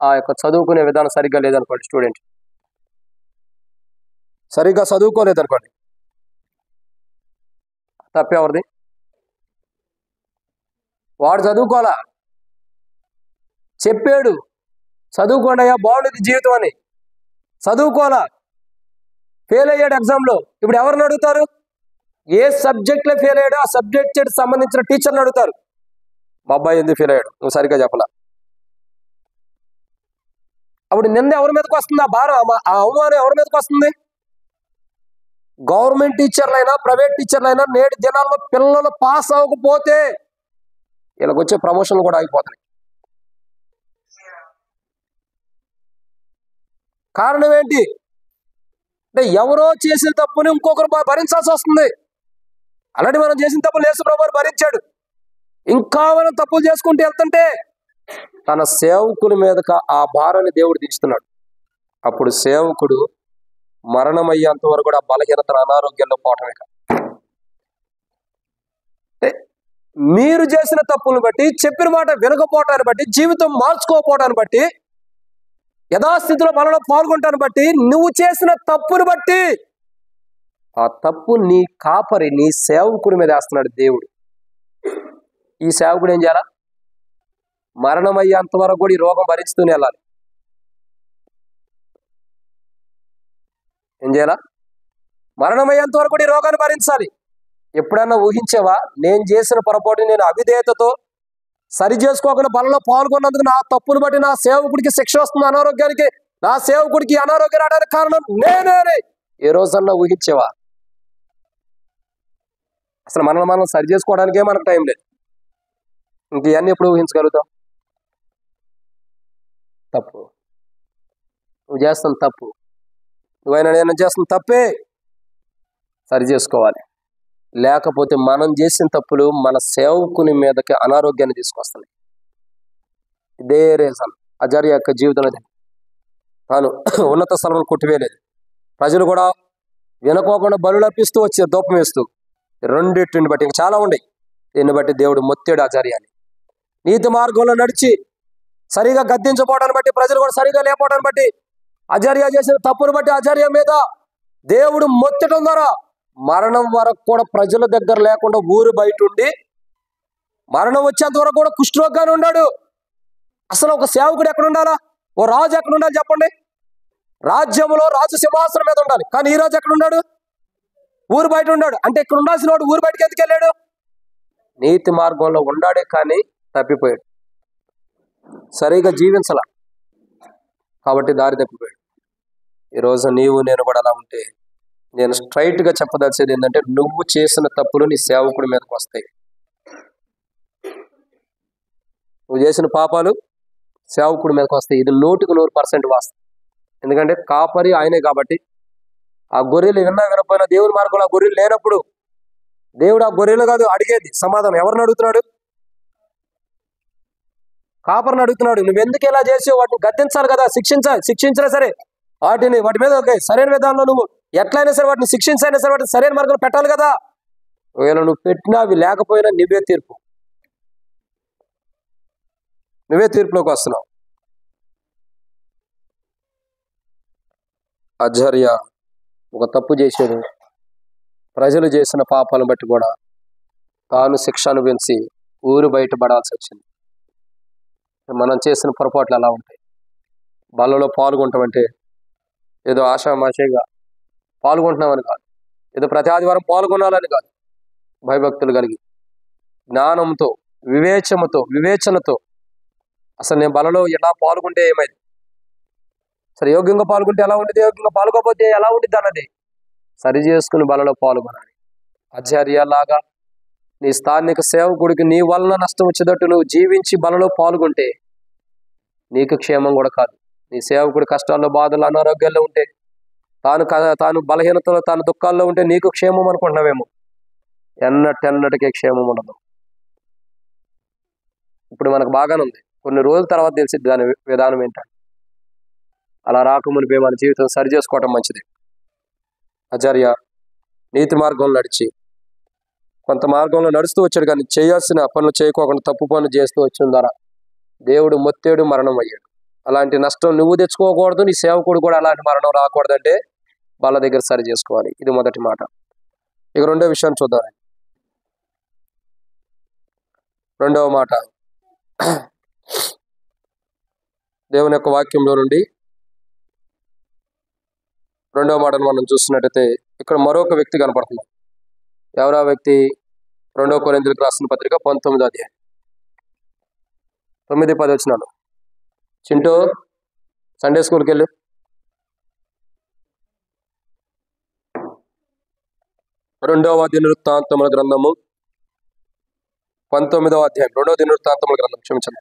[SPEAKER 1] ఆ యొక్క చదువుకునే విధానం సరిగ్గా లేదనుకోండి, స్టూడెంట్ సరిగ్గా చదువుకోలేదనుకోండి, తప్పెవరిది? వాడు చదువుకోవాలా, చెప్పాడు చదువుకోండి అయ్యా బాగుండేది జీవితం అని, చదువుకోవాలా, ఫెయిల్ అయ్యాడు ఎగ్జామ్లో. ఇప్పుడు ఎవరిని అడుగుతారు? ఏ సబ్జెక్ట్లో ఫెయిల్ అయ్యాడో ఆ సబ్జెక్ట్ సంబంధించిన టీచర్ని అడుగుతారు. మా అబ్బాయి ఎందుకు ఫెయిల్ అయ్యాడు, నువ్వు సరిగ్గా చెప్పలా. అప్పుడు నింద ఎవరి మీదకి వస్తుంది? ఆ భారం, ఆ అవమానం ఎవరి మీదకి వస్తుంది? గవర్నమెంట్ టీచర్లైనా ప్రైవేట్ టీచర్లైనా నేటి దినాల్లో పిల్లలు పాస్ అవ్వకపోతే వీళ్ళకి వచ్చే ప్రమోషన్లు కూడా ఆగిపోతాయి. కారణం ఏంటి అంటే ఎవరో చేసిన తప్పుని ఇంకొకరు భరించాల్సి వస్తుంది. అలాంటి మనం చేసిన తప్పులు యేసు ప్రభువు భరించాడు. ఇంకా మనం తప్పులు చేసుకుంటూ వెళ్తుంటే తన సేవకుని మీదకి ఆ భారాన్ని దేవుడు దించుతున్నాడు. అప్పుడు సేవకుడు మరణమయ్యేంత వరకు కూడా బలహీనతను అనారోగ్యంలో పోవటమే కాదు, మీరు చేసిన తప్పులను బట్టి, చెప్పిన మాట వినకపోవటాన్ని బట్టి, జీవితం మార్చుకోకపోవటాన్ని బట్టి, యథాస్థితిలో మనలో పాల్గొంటాన్ని బట్టి, నువ్వు చేసిన తప్పును బట్టి ఆ తప్పు నీ కాపరి నీ సేవకుడి మీద వేస్తున్నాడు దేవుడు. ఈ సేవకుడు ఏం చేయాలా? మరణం అయ్యేంత వరకు కూడా ఈ రోగం భరిస్తూనే వెళ్ళాలి. ఏం చేయాలా? మరణం అయ్యేంత వరకు కూడా ఈ రోగాన్ని భరించాలి. ఎప్పుడన్నా ఊహించావా? నేను చేసిన పొరపాటు నేను అవిధేయతతో సరి చేసుకోకుండా బలలో పాల్గొన్నందుకు నా తప్పును బట్టి నా సేవకుడికి శిక్ష వస్తుంది, అనారోగ్యానికి, నా సేవకుడికి అనారోగ్యం రావడానికి కారణం నేనే ఏ రోజన్నా ఊహించావా? అసలు మనం సరి చేసుకోవడానికే మనకు టైం లేదు. ఇంక ఇవన్నీ ఎప్పుడు ఊహించగలుగుతాం? తప్పు నువ్వు చేస్తున్న తప్పు, నువ్వైనా నేను చేస్తున్న తప్పే సరి చేసుకోవాలి. లేకపోతే మనం చేసిన తప్పులు మన సేవకుని మీదకి అనారోగ్యాన్ని తీసుకొస్తున్నాయి. ఇదే రీజన్ అజర్యా యొక్క జీవితంలో తాను ఉన్నత స్థలంలో కొట్టివేయలేదు. ప్రజలు కూడా వినుకోకుండా బలులు అర్పిస్తూ వచ్చే దూపం వేస్తూ రెండింటిని బట్టి ఇంకా చాలా ఉన్నాయి. దీన్ని బట్టి దేవుడు మొత్తాడు అజర్యాన్ని. నీతి మార్గంలో నడిచి సరిగా గద్దించపోవడాన్ని బట్టి, ప్రజలు కూడా సరిగా లేకపోవడాన్ని బట్టి, అజర్యా చేసిన తప్పును బట్టి అజర్యా మీద దేవుడు మొత్తటం ద్వారా మరణం వరకు కూడా ప్రజల దగ్గర లేకుండా ఊరు బయట ఉండి మరణం వచ్చేంత వరకు కూడా కుష్ఠరోగానే ఉన్నాడు. అసలు ఒక సేవకుడు ఎక్కడ ఉండాలా? ఓ రాజు ఎక్కడ ఉండాలి చెప్పండి? రాజ్యంలో రాజు సింహాసనం మీద ఉండాలి. కానీ ఈ రాజు ఎక్కడ ఉన్నాడు? ఊరు బయట ఉన్నాడు. అంటే ఇక్కడ ఉండాల్సిన వాడు ఊరు బయటకి ఎందుకు వెళ్ళాడు? నీతి మార్గంలో ఉన్నాడే కానీ తప్పిపోయాడు, సరిగా జీవించాల కాబట్టి దారి తప్పిపోయాడు. ఈరోజు నీవు నేను కూడా అలా ఉంటే నేను స్ట్రైట్గా చెప్పదలిచేది ఏంటంటే, నువ్వు చేసిన తప్పులు నీ సేవకుడి మీదకి వస్తాయి. నువ్వు చేసిన పాపాలు సేవకుడి మీదకి వస్తాయి. ఇది 100% వాస్తవం. ఎందుకంటే కాపరి ఆయనే కాబట్టి. ఆ గొర్రెలు విన్నా వినపోయినా దేవుని మార్గంలో ఆ గొర్రెలు లేనప్పుడు దేవుడు ఆ గొర్రెలు కాదు అడిగేది సమాధానం. ఎవరిని అడుగుతున్నాడు? కాపరిని అడుగుతున్నాడు. నువ్వెందుకు ఇలా చేసి వాటిని గద్దించాలి కదా, శిక్షించినా సరే వాటి మీద సరైన విధానంలో నువ్వు ఎట్లయినా సరే వాటిని శిక్షించైనా సరే వాటిని సరైన మార్గంలో పెట్టాలి కదా. ఒకవేళ నువ్వు పెట్టినా అవి లేకపోయినా నువ్వే తీర్పులోకి వస్తున్నావు. అజర్యా ఒక తప్పు చేశాడు. ప్రజలు చేసిన పాపాలను బట్టి కూడా తాను శిక్ష అనుభవించి ఊరు బయటపడాల్సి వచ్చింది. మనం చేసిన పొరపాట్లు ఎలా ఉంటాయి? బలలో పాల్గొంటామంటే ఏదో ఆషామాషిగా పాల్గొంటున్నామని కాదు, ఏదో ప్రతి ఆదివారం పాల్గొనాలని కాదు, భయభక్తులు కలిగి జ్ఞానంతో, వివేచనతో అసలు నేను బలలో ఎలా పాల్గొంటే ఏమైంది, సరే యోగ్యంగా పాల్గొంటే ఎలా ఉంటుంది, యోగ్యంగా పాల్గొకపోతే ఎలా ఉంటుంది అన్నది సరి చేసుకుని బలలో పాల్గొనాలి. ఆచార్యలాగా నీ స్థానిక సేవకుడికి నీ వలన నష్టం వచ్చేటట్టు నువ్వు జీవించి బలలో పాల్గొంటే నీకు క్షేమం కూడా కాదు. నీ సేవకుడి కష్టాల్లో, బాధలు, అనారోగ్యాల్లో ఉంటే, తాను బలహీనతలో, తాను దుఃఖాల్లో ఉంటే నీకు క్షేమం అనుకుంటున్నావేమో. ఎన్నటికీ క్షేమం ఉండదు. ఇప్పుడు మనకు బాగానే ఉంది, కొన్ని రోజుల తర్వాత తెలిసి దాని విధానం ఏంటంటే అలా రాకమునిపే మన జీవితం సరి చేసుకోవటం మంచిది. ఆచార్య నీతి మార్గంలో నడిచి కొంత మార్గంలో నడుస్తూ వచ్చాడు, కానీ చేయాల్సిన పనులు చేయకోకుండా తప్పు పనులు చేస్తూ వచ్చిన ద్వారా దేవుడు మొత్తేడు మరణం అయ్యాడు. అలాంటి నష్టం నువ్వు తెచ్చుకోకూడదు, నీ సేవకుడు కూడా అలాంటి మరణం రాకూడదంటే వాళ్ళ దగ్గర సరి చేసుకోవాలి. ఇది మొదటి మాట. ఇక రెండో విషయాన్ని చూద్దాం. రెండవ మాట దేవుని యొక్క వాక్యంలో నుండి రెండవ మాటను మనం చూస్తున్నట్టయితే ఇక్కడ మరొక వ్యక్తి కనపడుతుంది. ఎవరా వ్యక్తి? 2 కొరింథీయులకు రాసిన పత్రిక 19వ అధ్యాయం 9-10 వచనాలు. చింటూ సండే స్కూల్కి వెళ్ళు. 2వ దినవృత్తాంతముల గ్రంథము 19వ అధ్యాయం 2వ దినవృత్తాంతముల గ్రంథం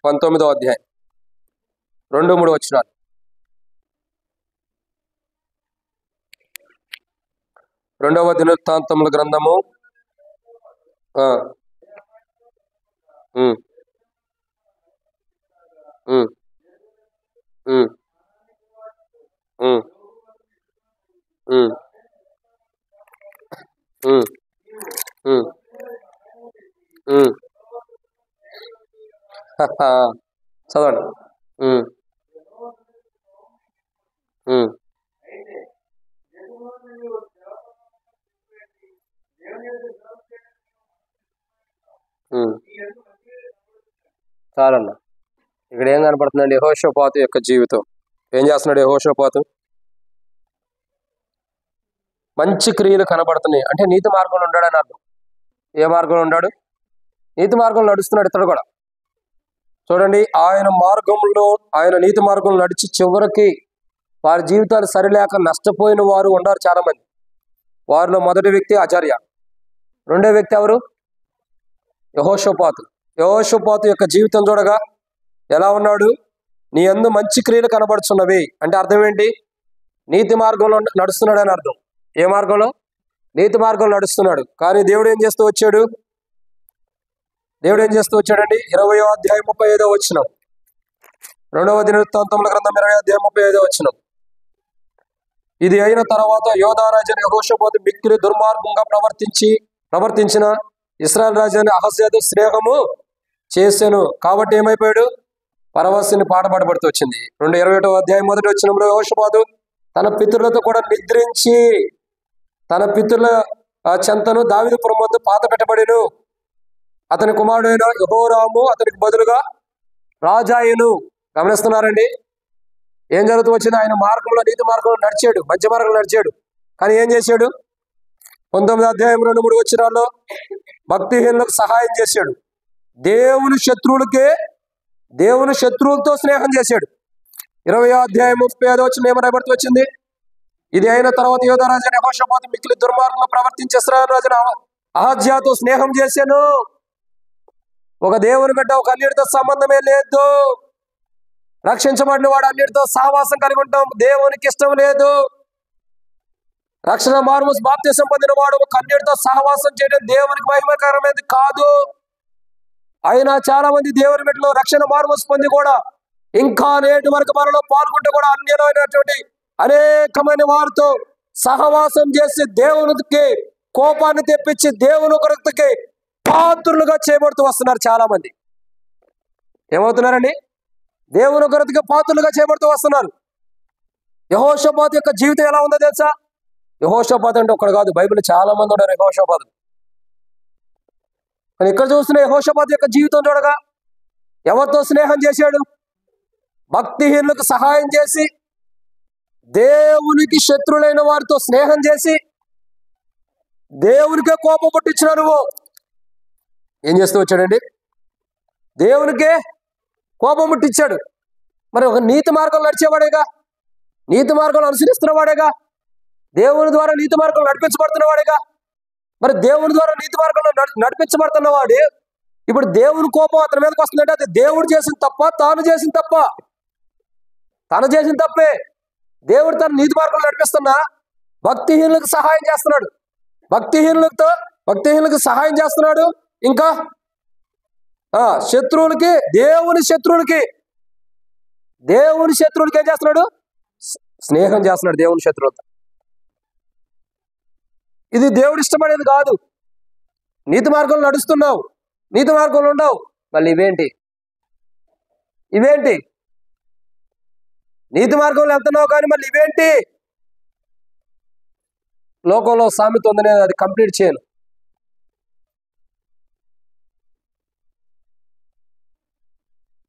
[SPEAKER 1] 19వ అధ్యాయం 2-3 వచనాలు. 2వ దినవృత్తాంతముల గ్రంథము చదవండి. చాలన్న, ఇక్కడ ఏం కనపడుతుందండి? యెహోషాపాతు యొక్క జీవితం. ఏం చేస్తున్నాడు యెహోషాపాతు? మంచి క్రియలు కనబడుతున్నాయి అంటే నీతి మార్గంలో ఉన్నాడని అర్థం. ఏ మార్గంలో ఉన్నాడు? నీతి మార్గంలో నడుస్తున్నాడు ఇతడు కూడా. చూడండి, ఆయన నీతి మార్గంలో నడిచి చివరికి వారి జీవితాలు సరిలేక నష్టపోయిన వారు ఉన్నారు చాలా మంది. వారిలో మొదటి వ్యక్తి ఆచార్య. రెండో వ్యక్తి ఎవరు? యెహోషాపాతు. యెహోషాపాతు యొక్క జీవితం చూడగా ఎలా ఉన్నాడు? నీ యందు మంచి క్రియలు కనబడుచున్నవి అంటే అర్థం ఏంటి? నీతి మార్గంలో నడుస్తున్నాడు అని అర్థం. ఏ మార్గంలో? నీతి మార్గంలో నడుస్తున్నాడు. కానీ దేవుడు ఏం చేస్తూ వచ్చాడు? దేవుడు ఏం చేస్తూ వచ్చాడండి? 20వ అధ్యాయం 35వ వచనం. 2వ దినవృత్తాంతముల గ్రంథం 20వ అధ్యాయం 35వ వచనం. ఇది అయిన తర్వాత యోధారాజైన యెహోషాపాతు మిక్కిలి దుర్మార్గంగా ప్రవర్తించిన ఇశ్రాయేలు రాజైన అహజ్యాతో స్నేహము చేశాను. కాబట్టి ఏమైపోయాడు? పరవశిని పాటపడబడుతూ వచ్చింది. 21వ అధ్యాయం 1వ వచనంలో యెహోషాపాతు తన పితరులతో కూడా నిద్రించి తన పితరుల చెంతను దావీదు పురమందు పాత పెట్టబడిను. అతని కుమారుడైన యెహోరాము అతనికి బదులుగా రాజాయను. గమనిస్తున్నారండి ఏం జరుగుతూ వచ్చింది? ఆయన మార్గంలో, నీతి మార్గంలో నడిచాడు, మంచి మార్గంలో నడిచాడు. కానీ ఏం చేశాడు? 19వ అధ్యాయం 2-3 వచనాల్లో భక్తిహీనులకు సహాయం చేశాడు. దేవుని శత్రువులతో స్నేహం చేశాడు. 20వ అధ్యాయం 35వ వచనం ఏమని రాయబడుతూ వచ్చింది? ఇది అయిన తర్వాత యోధారాజైన యెహోషాపాతు మిక్కిలి దుర్మార్గంగా ప్రవర్తించే ఇశ్రాయేలు రాజైన అహజ్యాతో స్నేహం చేశాను. ఒక దేవుని బిడ్డ ఒక అన్యుడితో సంబంధమే లేదు. రక్షించబడిన వాడు అన్యుడితో సహవాసం కలిగి ఉంటాం దేవునికి ఇష్టం లేదు. రక్షణ మారుమూసి బాప్తిసం పొందిన వాడు ఒక అన్యుడితో సహవాసం చేయడం దేవునికి మహిమకరమైనది కాదు. అయినా చాలా మంది దేవుని బిడ్డలు రక్షణ మారుమూసి పొంది కూడా ఇంకా నేటి వరకు మనలో పాల్గొంటూ కూడా అన్యులైనటువంటి అనేకమైన వారితో సహవాసం చేసి దేవునికి కోపాన్ని తెప్పించి దేవుని కొరతకి పాత్రులుగా చేయబడుతూ వస్తున్నారు చాలా మంది. ఏమవుతున్నారండి? దేవుని కొరతకి పాత్రులుగా చేయబడుతూ వస్తున్నారు. యెహోషాపాతు యొక్క జీవితం ఎలా ఉందో తెలుసా? యెహోషాపాతు అంటే ఒకడు కాదు, బైబిల్ చాలా మంది ఉన్నారు యెహోషాపాతు. కానీ ఇక్కడ చూస్తున్న యెహోషాపాతు యొక్క జీవితం చూడగా ఎవరితో స్నేహం చేశాడు? భక్తిహీనులకు సహాయం చేసి, దేవునికి శత్రులైన వారితో స్నేహం చేసి, దేవునికే కోపం పుట్టించిన నువ్వు ఏం చేస్తూ వచ్చాడండి? దేవునికే కోపం ముట్టించాడు. మరి ఒక నీతి మార్గంలో నడిచేవాడేగా, నీతి మార్గంలో అనుసరిస్తున్నవాడేగా, దేవుని ద్వారా నీతి మార్గంలో నడిపించబడుతున్నవాడేగా. మరి దేవుని ద్వారా నీతి మార్గంలో నడిపించబడుతున్నవాడు ఇప్పుడు దేవుని కోపం అతని మీదకి వస్తుందంటే అది దేవుడు చేసిన తప్ప, తాను చేసిన తప్ప? తను చేసిన తప్పే. దేవుడు తన నీతి మార్గంలో నడిపిస్తున్నా భక్తిహీనులకు సహాయం చేస్తున్నాడు. భక్తిహీనులకు సహాయం చేస్తున్నాడు. ఇంకా శత్రువులకి, దేవుని శత్రువులకి ఏం చేస్తున్నాడు? స్నేహం చేస్తున్నాడు దేవుని శత్రువులతో. ఇది దేవుడు ఇష్టపడేది కాదు. నీతి మార్గంలో నడుస్తున్నావు, నీతి మార్గంలో ఉండవు, మళ్ళీ ఇవేంటి? నీతి మార్గంలో వెళ్తున్నావు కానీ మళ్ళీ ఇవేంటి? లోకంలో సామెత ఉంది, నేను అది కంప్లీట్ చేయను.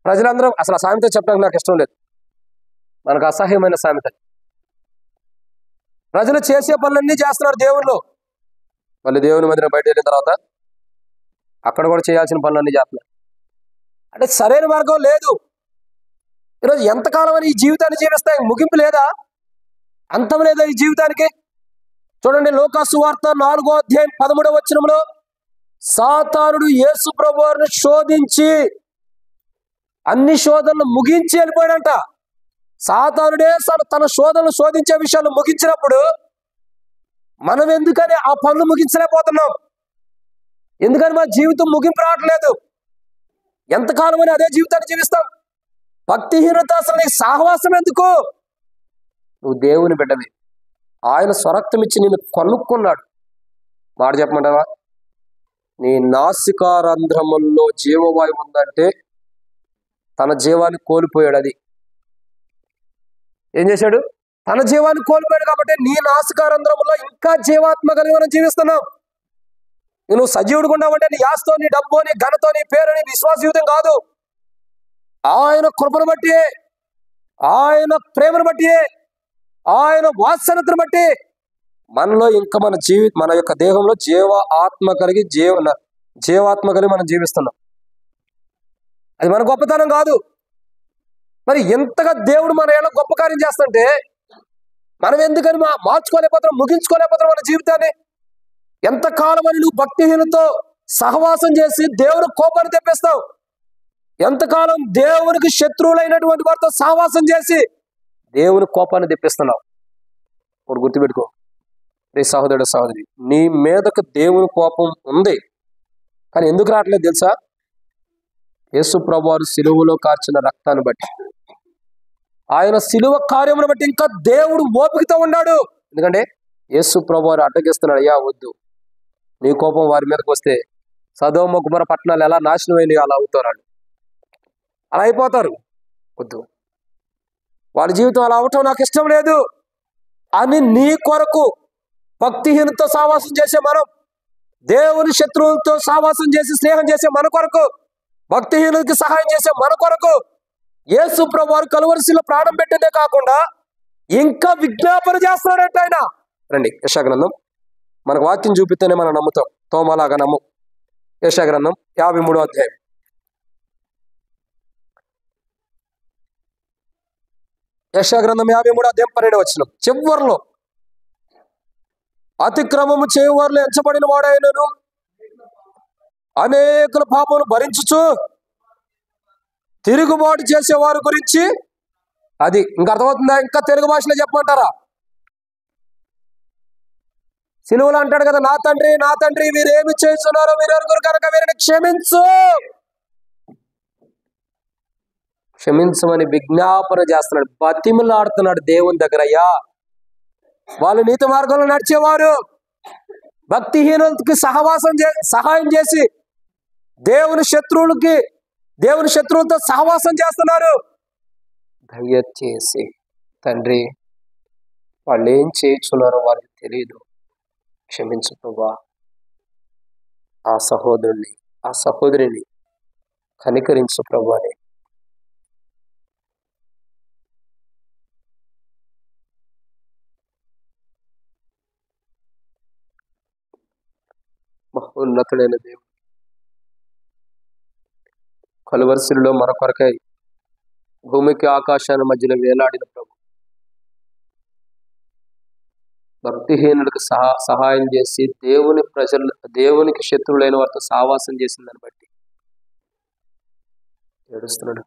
[SPEAKER 1] ప్రజలందరూ అసలు ఆ సామెత చెప్పడానికి నాకు ఇష్టం లేదు, మనకు అసహ్యమైన సామెత. ప్రజలు చేసే పనులన్నీ చేస్తున్నారు దేవుళ్ళు, మళ్ళీ దేవుని మందిరం బయట వెళ్ళిన తర్వాత అక్కడ కూడా చేయాల్సిన పనులన్నీ చేస్తున్నారు. అంటే సరైన మార్గం లేదు. ఈరోజు ఎంతకాలం అని ఈ జీవితాన్ని జీవిస్తాయి? ముగింపు లేదా? అంతం లేదా ఈ జీవితానికి? చూడండి, లూకా సువార్త 4వ అధ్యాయం 13వ వచనంలో సాతానుడు యేసు ప్రభువును శోధించి అన్ని శోధనలు ముగించి వెళ్ళిపోయాడంట. సాతానుడే తన శోధనలు శోధించే విషయాలు ముగించినప్పుడు మనం ఎందుకని ఆ పనులు ముగించలేకపోతున్నాం? ఎందుకని మా జీవితం ముగింపు రావట్లేదు? ఎంతకాలం అని అదే జీవితాన్ని జీవిస్తాం? భక్తిహీనత అసలు నీకు సహవాసం ఎందుకు? నువ్వు దేవుని బిడ్డవి, ఆయన స్వరక్తం ఇచ్చి నిన్ను కొనుక్కున్నాడు. మాట చెప్పమంటావా? నీ నాసికారంధ్రముల్లో జీవవాయువు ఉందంటే తన జీవాన్ని కోల్పోయాడు. అది ఏం చేశాడు? తన జీవాన్ని కోల్పోయాడు కాబట్టి నీ నాసికారంధ్రములో ఇంకా జీవాత్మ కలిగి మనం జీవిస్తున్నాం. నువ్వు సజీవుడు ఉన్నావంటే నీ ఆస్తో, నీ డబ్బు, నీ ఘనతో, నీ పేరు, నీ విశ్వాస జీవితం కాదు. ఆయన కృపను బట్టి, ఆయన ప్రేమను బట్టి, ఆయన వాత్సల్యతను బట్టి మనలో ఇంకా మన యొక్క దేహంలో జీవాత్మ కలిగి మనం జీవిస్తున్నాం. అది మన గొప్పతనం కాదు. మరి ఎంతగా దేవుడు మన ఎలా గొప్ప కార్యం చేస్తుంటే మనం ఎందుకని మార్చుకోలేకపోతున్నాం, ముగించుకోలేకపోతున్నాం మన జీవితాన్ని? ఎంతకాలం అని నువ్వు భక్తిహీనతో సహవాసం చేసి దేవుని కోపాన్ని తెప్పిస్తావు? ఎంతకాలం దేవునికి శత్రువులైనటువంటి వారితో సహవాసం చేసి దేవుని కోపాన్ని తెప్పిస్తున్నావు? ఇప్పుడు గుర్తుపెట్టుకో రే సహోదరుడు, సహోదరి, నీ మీదకు దేవుని కోపం ఉంది కానీ ఎందుకు రావట్లేదు తెలుసా? యేసు ప్రభువారు సిలువలో కార్చిన రక్తాన్ని బట్టి, ఆయన సిలువ కార్యమును బట్టి ఇంకా దేవుడు ఓపికతో ఉన్నాడు. ఎందుకంటే యేసు ప్రభువారు అడ్డగిస్తున్నాడు, అయ్యా వద్దు, నీ కోపం వారి మీదకి వస్తే సదోమ గుమర పట్టణాలు ఎలా నాశనం అయినాయి అలా అవుతారు, అలా అయిపోతారు. వద్దు, వాళ్ళ జీవితం అలా అవటం నాకు ఇష్టం లేదు అని నీ కొరకు భక్తిహీనతో సహవాసం చేసే మనం, దేవుని శత్రువులతో సహవాసం చేసి స్నేహం చేసే మన కొరకు, భక్తిహీనులకి సహాయం చేసే మన కొరకు యేసు ప్రభువారు కలువరిశిలో ప్రాణం పెట్టేదే కాకుండా ఇంకా విజ్ఞాపన చేస్తున్నాడంట ఆయన. రండి యెషయా గ్రంథం, మనకు వాక్యం చూపిస్తేనే మనం నమ్ముతాం, తోమలాగా నమ్ము. యెషయా గ్రంథం 53వ అధ్యాయం. యెషయా గ్రంథం 53వ అధ్యాయం 12వ వచనం. చివర్లో అతిక్రమము చేయువారిలో ఎంచబడిన వాడైనను అనేకుల పాపమును భరించుచు తిరుగుబాటు చేసేవారి గురించి, అది ఇంకా అర్థమవుతుందా? ఇంకా తెలుగు భాషలో చెప్పమంటారా? సిలువలు అంటాడు కదా, నా తండ్రి నా తండ్రి వీరేమి చేస్తున్నారో వీరెరుగురు కనుక వీరిని క్షమించమని విజ్ఞాపన చేస్తున్నాడు, బతిమలాడుతున్నాడు దేవుని దగ్గర. అయ్యా, వాళ్ళు నీతి మార్గంలో నడిచేవారు భక్తిహీనులకి సహాయం చేసి దేవుని శత్రువులతో సహవాసం చేస్తున్నారు. దయచేసి తండ్రి, వాళ్ళు ఏం చేస్తున్నారో వాళ్ళకి తెలియదు, క్షమించు ప్రభువా. ఆ సహోదరుని ఆ సహోదరిని కనికరించు ప్రభువా అని. మహోన్నతుడైన దేవుడు, కలువరిశిలలో మన కొరకై భూమికి ఆకాశాన్ని మధ్యలో వేలాడిన ప్రభు, భక్తిహీనులకు సహాయం చేసి దేవునికి శత్రువులైన వారితో సావాసం చేసిందని బట్టి ఏడుస్తున్నాడు.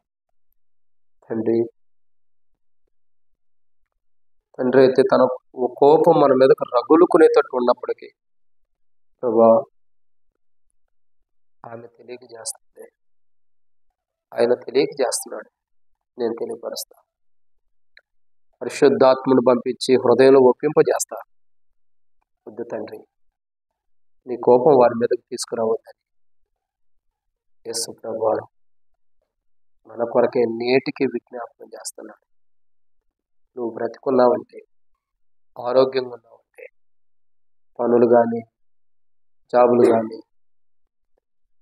[SPEAKER 1] తండ్రి అయితే తన కోపం మన మీదకు రగులుకునేటట్టు ఉన్నప్పటికీ ప్రభా ఆమె తెలియక చేస్తుంది, ఆయన తెలియక చేస్తున్నాడు, నేను తెలియపరుస్తా. పరిశుద్ధాత్మను పంపించి హృదయంలో ఒప్పింపజేస్తా. వద్దు తండ్రి, నీ కోపం వారి మీదకు తీసుకురావద్దని యేసు ప్రభువు మన కొరకే నేటికి విజ్ఞాపనం చేస్తున్నాడు. నువ్వు బ్రతికున్నావంటే, ఆరోగ్యంగా ఉన్నావంటే, పనులు కానీ జాబులు కానీ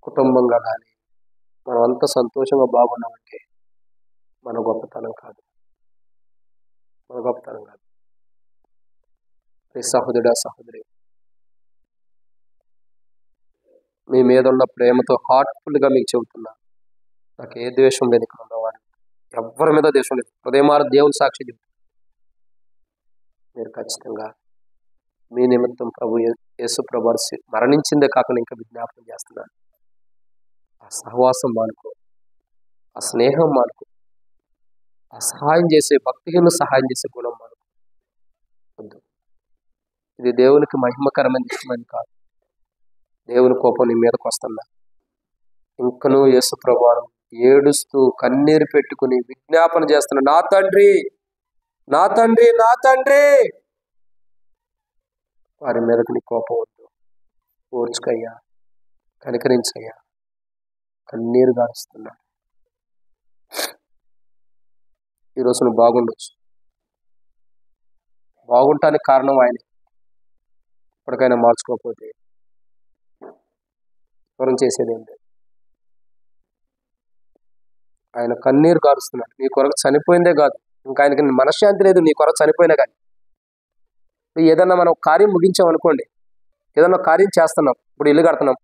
[SPEAKER 1] కుటుంబంగా కానీ మనం అంత సంతోషంగా బాగున్నామంటే మన గొప్పతనం కాదు. సహోదరుడా సహోదరి, మీ మీద ఉన్న ప్రేమతో హార్ట్ఫుల్గా మీకు చెబుతున్నా, నాకు ఏ ద్వేషం లేదు. ఇక్కడ ఉన్నవాడు ఎవరి మీద ద్వేషం లేదు. హృదయమార దేవుని సాక్షి చెబుతున్నా, మీరు ఖచ్చితంగా మీ నిమిత్తం ప్రభు యేసు ప్రభు మరణించిందే కాకుండా ఇంకా విజ్ఞాపనం చేస్తున్నాను. ఆ సహవాసం మానుకో, ఆ స్నేహం మానుకో, ఆ సహాయం చేసే భక్తిహీనులు సహాయం చేసే గుణం మానుకో. వద్దు, ఇది దేవునికి మహిమకరమైన ఇష్టమని కాదు. దేవుని కోపం నీ మీదకి వస్తున్నా, ఇంకనూ యేసు ప్రభువారు ఏడుస్తూ కన్నీరు పెట్టుకుని విజ్ఞాపన చేస్తున్నా, నా తండ్రి, నా తండ్రి, నా తండ్రి. వారి మీదకి నీ కోపం వద్దు, ఓర్చుకయ్యా, కనికరించయ్యా. కన్నీరు గారుస్తున్నా. ఈరోజు నువ్వు బాగుండొచ్చు, బాగుంటానికి కారణం ఆయన. ఇప్పటికైనా మార్చుకోకపోతే ఎవరం చేసేది ఏం లేదు. ఆయన కన్నీరు కారుస్తున్నాడు. నీ కొరకు చనిపోయిందే కాదు, ఇంకా ఆయనకి మనశ్శాంతి లేదు నీ కొరకు చనిపోయినా కానీ. ఏదన్నా మనం కార్యం ముగించామనుకోండి, ఏదన్నా కార్యం చేస్తున్నాం, ఇప్పుడు ఇల్లు కడుతున్నాం,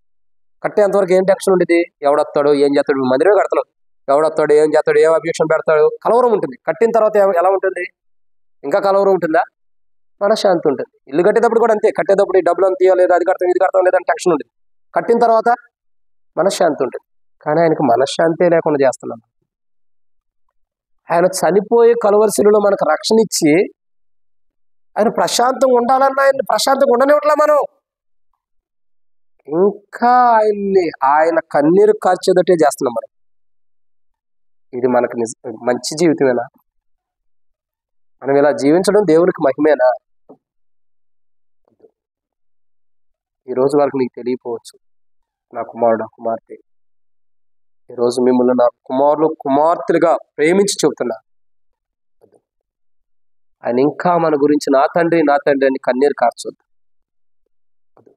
[SPEAKER 1] కట్టేంతవరకు ఏం టెన్షన్ ఉండేది, ఎవడొస్తాడు, ఏం చేస్తాడు, మందిరమే కడుతున్నాం, ఎవడొస్తాడు, ఏం చేస్తాడు, ఏం అబ్జెక్షన్ పెడతాడు, కలవరం ఉంటుంది. కట్టిన తర్వాత ఎలా ఉంటుంది, ఇంకా కలవరం ఉంటుందా, మనశ్శాంతి ఉంటుంది. ఇల్లు కట్టేటప్పుడు కూడా అంతే, కట్టేటప్పుడు ఈ డబ్బులు అంత తీయాలి, అది కడతాం, ఇది కడతాం లేదని టెన్షన్ ఉంటుంది. కట్టిన తర్వాత మనశ్శాంతి ఉంటుంది. కానీ ఆయనకు మనశ్శాంతే లేకుండా చేస్తున్నాం. ఆయన చనిపోయి కలువరిశిలలో మనకు రక్షణ ఇచ్చి ఆయన ప్రశాంతంగా ఉండాలన్నా ఆయన ప్రశాంతంగా ఉండనివ్వట్లా. మనం ఇంకా ఆయన కన్నీరు కార్చేదటే చేస్తున్నాం. మనం ఇది మనకు మంచి జీవితమేనా? మనం ఇలా జీవించడం దేవునికి మహిమేనా? ఈరోజు వరకు నీకు తెలియపోవచ్చు, నా కుమారుడు, కుమార్తె, ఈరోజు మిమ్మల్ని నా కుమారులు, కుమార్తెలుగా ప్రేమించి చెబుతున్నా. ఆయన ఇంకా మన గురించి నా తండ్రి, నా తండ్రి అని కన్నీరు కార్చొద్దు.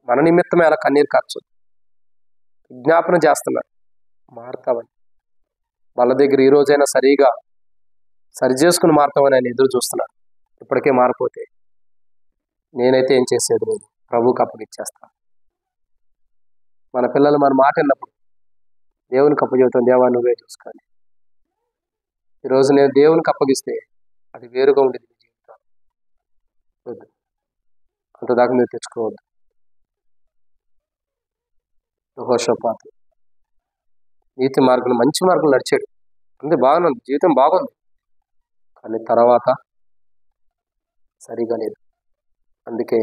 [SPEAKER 1] మన నిమిత్తమే అలా కన్నీరు కార్చొద్దు. విజ్ఞాపన చేస్తున్నాడు, మారుతామని. వాళ్ళ దగ్గర ఈ రోజైనా సరిగా సరి చేసుకుని మారుతామని ఆయన ఎదురు చూస్తున్నాడు. ఇప్పటికే మారిపోతే నేనైతే ఏం చేసేది లేదు, ప్రభువుకి అప్పగిచ్చేస్తాను. మన పిల్లలు మన మాట విన్నప్పుడు దేవునికి అప్పచెబుతాం, దేవా నువ్వే చూసుకోండి. ఈరోజు నేను దేవునికి అప్పగిస్తే అది వేరుగా ఉండేది మీ జీవితం. వద్దు, అంతదాకా మీరు తెచ్చుకోవద్దు. యెహోషాపాతు నీతి మార్గం, మంచి మార్గం నడిచాడు, అంతే బాగుంది, జీవితం బాగుంది. కానీ తర్వాత సరిగా లేదు. అందుకే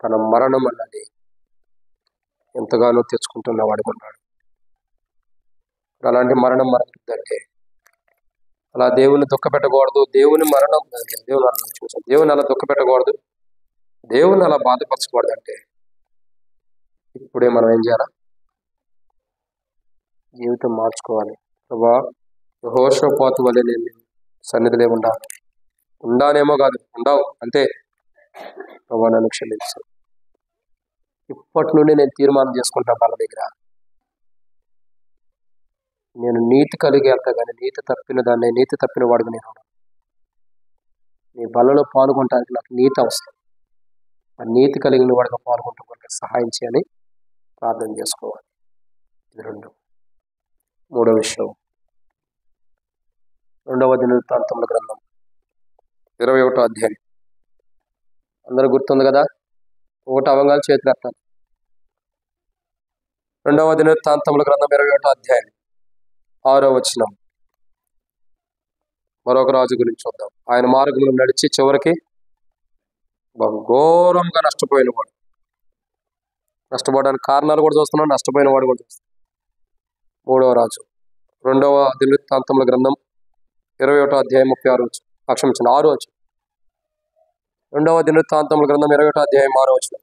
[SPEAKER 1] తన మరణం అన్నది ఎంతగానో తెచ్చుకుంటున్న వాడుకున్నాడు. అలాంటి మరణం మనకుందంటే అలా దేవుని దుఃఖపెట్టకూడదు. దేవుని మరణం, దేవుని అలా దుఃఖపెట్టకూడదు, దేవుని అలా బాధపరచకూడదు. అంటే ఇప్పుడే మనం ఏం చేయాలా? జీవితం మార్చుకోవాలి. ప్రభా, యెహోషాపాతు వలె నేను సన్నిధిలో ఉండానేమో కాదు, ఉండవు అంతే. ప్రభా నన్ను క్షమించు. ఇప్పటి నుండి నేను తీర్మానం చేసుకుంటా, వాళ్ళ దగ్గర నేను నీతి కలిగి వెళ్తా, కానీ నీతి తప్పిన దాన్ని, నీతి తప్పిన వాడికి నేను నీ బలలో పాల్గొనడానికి నాకు నీతి అవసరం. ఆ నీతి కలిగిన వాడిగా పాల్గొంటాం, సహాయం చేయని ప్రార్థన చేసుకోవాలి. ఇది రెండు. మూడో విషయం, 2వ దినవృత్తాంతముల గ్రంథం 21వ అధ్యాయం. అందరూ గుర్తుంది కదా? ఒకటి అవంగాలు చేతులు ఎత్తాలి. 2వ దినవృత్తాంతముల గ్రంథం 21వ అధ్యాయం 6వ వచనం. మరొక రాజు గురించి చూద్దాం. ఆయన మార్గంలో నడిచి చివరికి ఘోరంగా నష్టపోయిన వాడు. నష్టపోవడానికి కారణాలు కూడా చూస్తున్నాం, నష్టపోయిన వాడు కూడా చూస్తున్నాం. 3వ రాజు 2వ దినవృత్తాంతముల గ్రంథం 21వ అధ్యాయం 36వ వచనం. క్షమించండి, 6వ వచనం. 2వ దినవృత్తాంతముల గ్రంథం 21వ అధ్యాయం 6వ వచనం.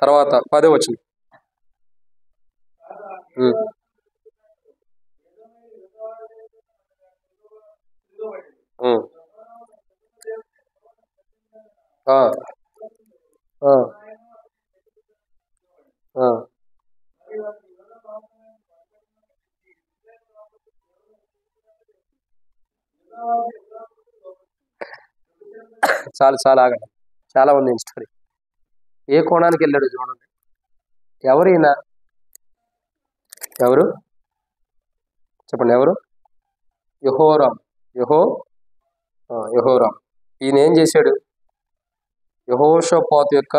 [SPEAKER 1] తర్వాత 10వ వచనం. చాలా చాలా ఆగండి, చాలా ఉంది స్టోరీ. ఏ కోణానికి వెళ్ళాడు చూడండి. ఎవరైనా ఎవరు చెప్పండి, ఎవరు? యెహోరాం. యెహోరాం. ఈయన ఏం చేశాడు? యెహోషాపాతు యొక్క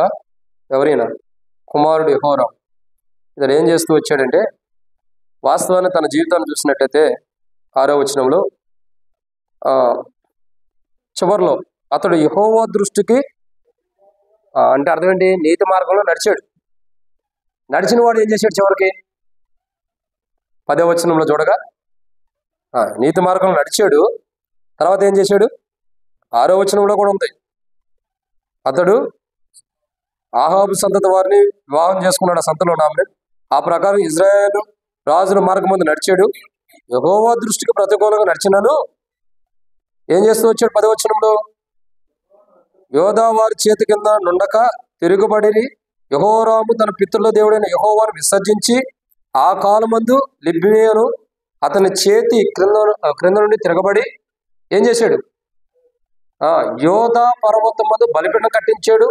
[SPEAKER 1] ఎవరైనా కుమారుడు యెహోరాం. ఇతడు ఏం చేస్తూ వచ్చాడంటే, వాస్తవాన్ని తన జీవితాన్ని చూసినట్టయితే 6వ వచనంలో చివరిలో అతడు యెహోవా దృష్టికి అంటే అర్థం ఏంటి? నీతి మార్గంలో నడిచాడు. నడిచిన వాడు ఏం చేశాడు? చివరికి 10వ వచనంలో చూడగా నీతి మార్గంలో నడిచాడు. తర్వాత ఏం చేశాడు? 6వ వచనంలో కూడా ఉంది. అతడు ఆహాబు సంతతి వారిని వివాహం చేసుకున్నాడు. ఆ సంతలో నామని ఆ ప్రకారం ఇజ్రాయేలు రాజుల మార్గం ముందు నడిచాడు. యెహోవా దృష్టికి ప్రతికూలంగా నడిచినాను. ఏం చేస్తూ వచ్చాడు? 10వ వచనంలో యోధా వారి చేతి కింద నుండక తిరుగుబడి యెహోరాము తన పితరుల దేవుడైన యెహోవాను విసర్జించి ఆ కాలమందు లిబ్నియను అతని చేతి క్రింద నుండి తిరగబడి ఏం చేశాడు? యోధా పర్వతం మందు బలిపీఠం కట్టించాడు.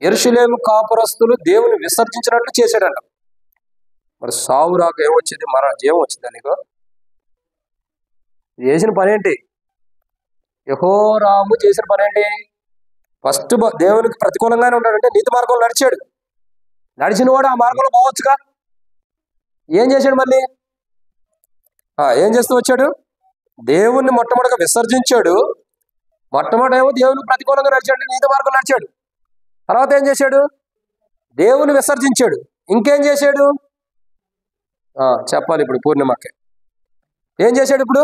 [SPEAKER 1] యెరూషలేము కాపురస్తులు దేవుని విసర్జించినట్లు చేశాడంట. మరి సావు రాక ఏమొచ్చింది? జీవం వచ్చిందా నీకు? చేసిన పని ఏంటి? యెహోరాము చేసిన పని ఏంటి? ఫస్ట్ దేవునికి ప్రతికూలంగానే ఉంటాడంటే నీతి మార్గంలో నడిచాడు. నడిచిన వాడు ఆ మార్గంలో పోవచ్చుగా. ఏం చేశాడు? మళ్ళీ ఏం చేస్తూ వచ్చాడు? దేవుణ్ణి మొట్టమొదటిగా విసర్జించాడు. మొట్టమొదటేమో దేవునికి ప్రతికూలంగా నడిచాడు, నీతి మార్గం నడిచాడు. తర్వాత ఏం చేశాడు? దేవుని విసర్జించాడు. ఇంకేం చేశాడు? చెప్పాలి ఇప్పుడు పూర్ణిమకి. ఏం చేశాడు ఇప్పుడు?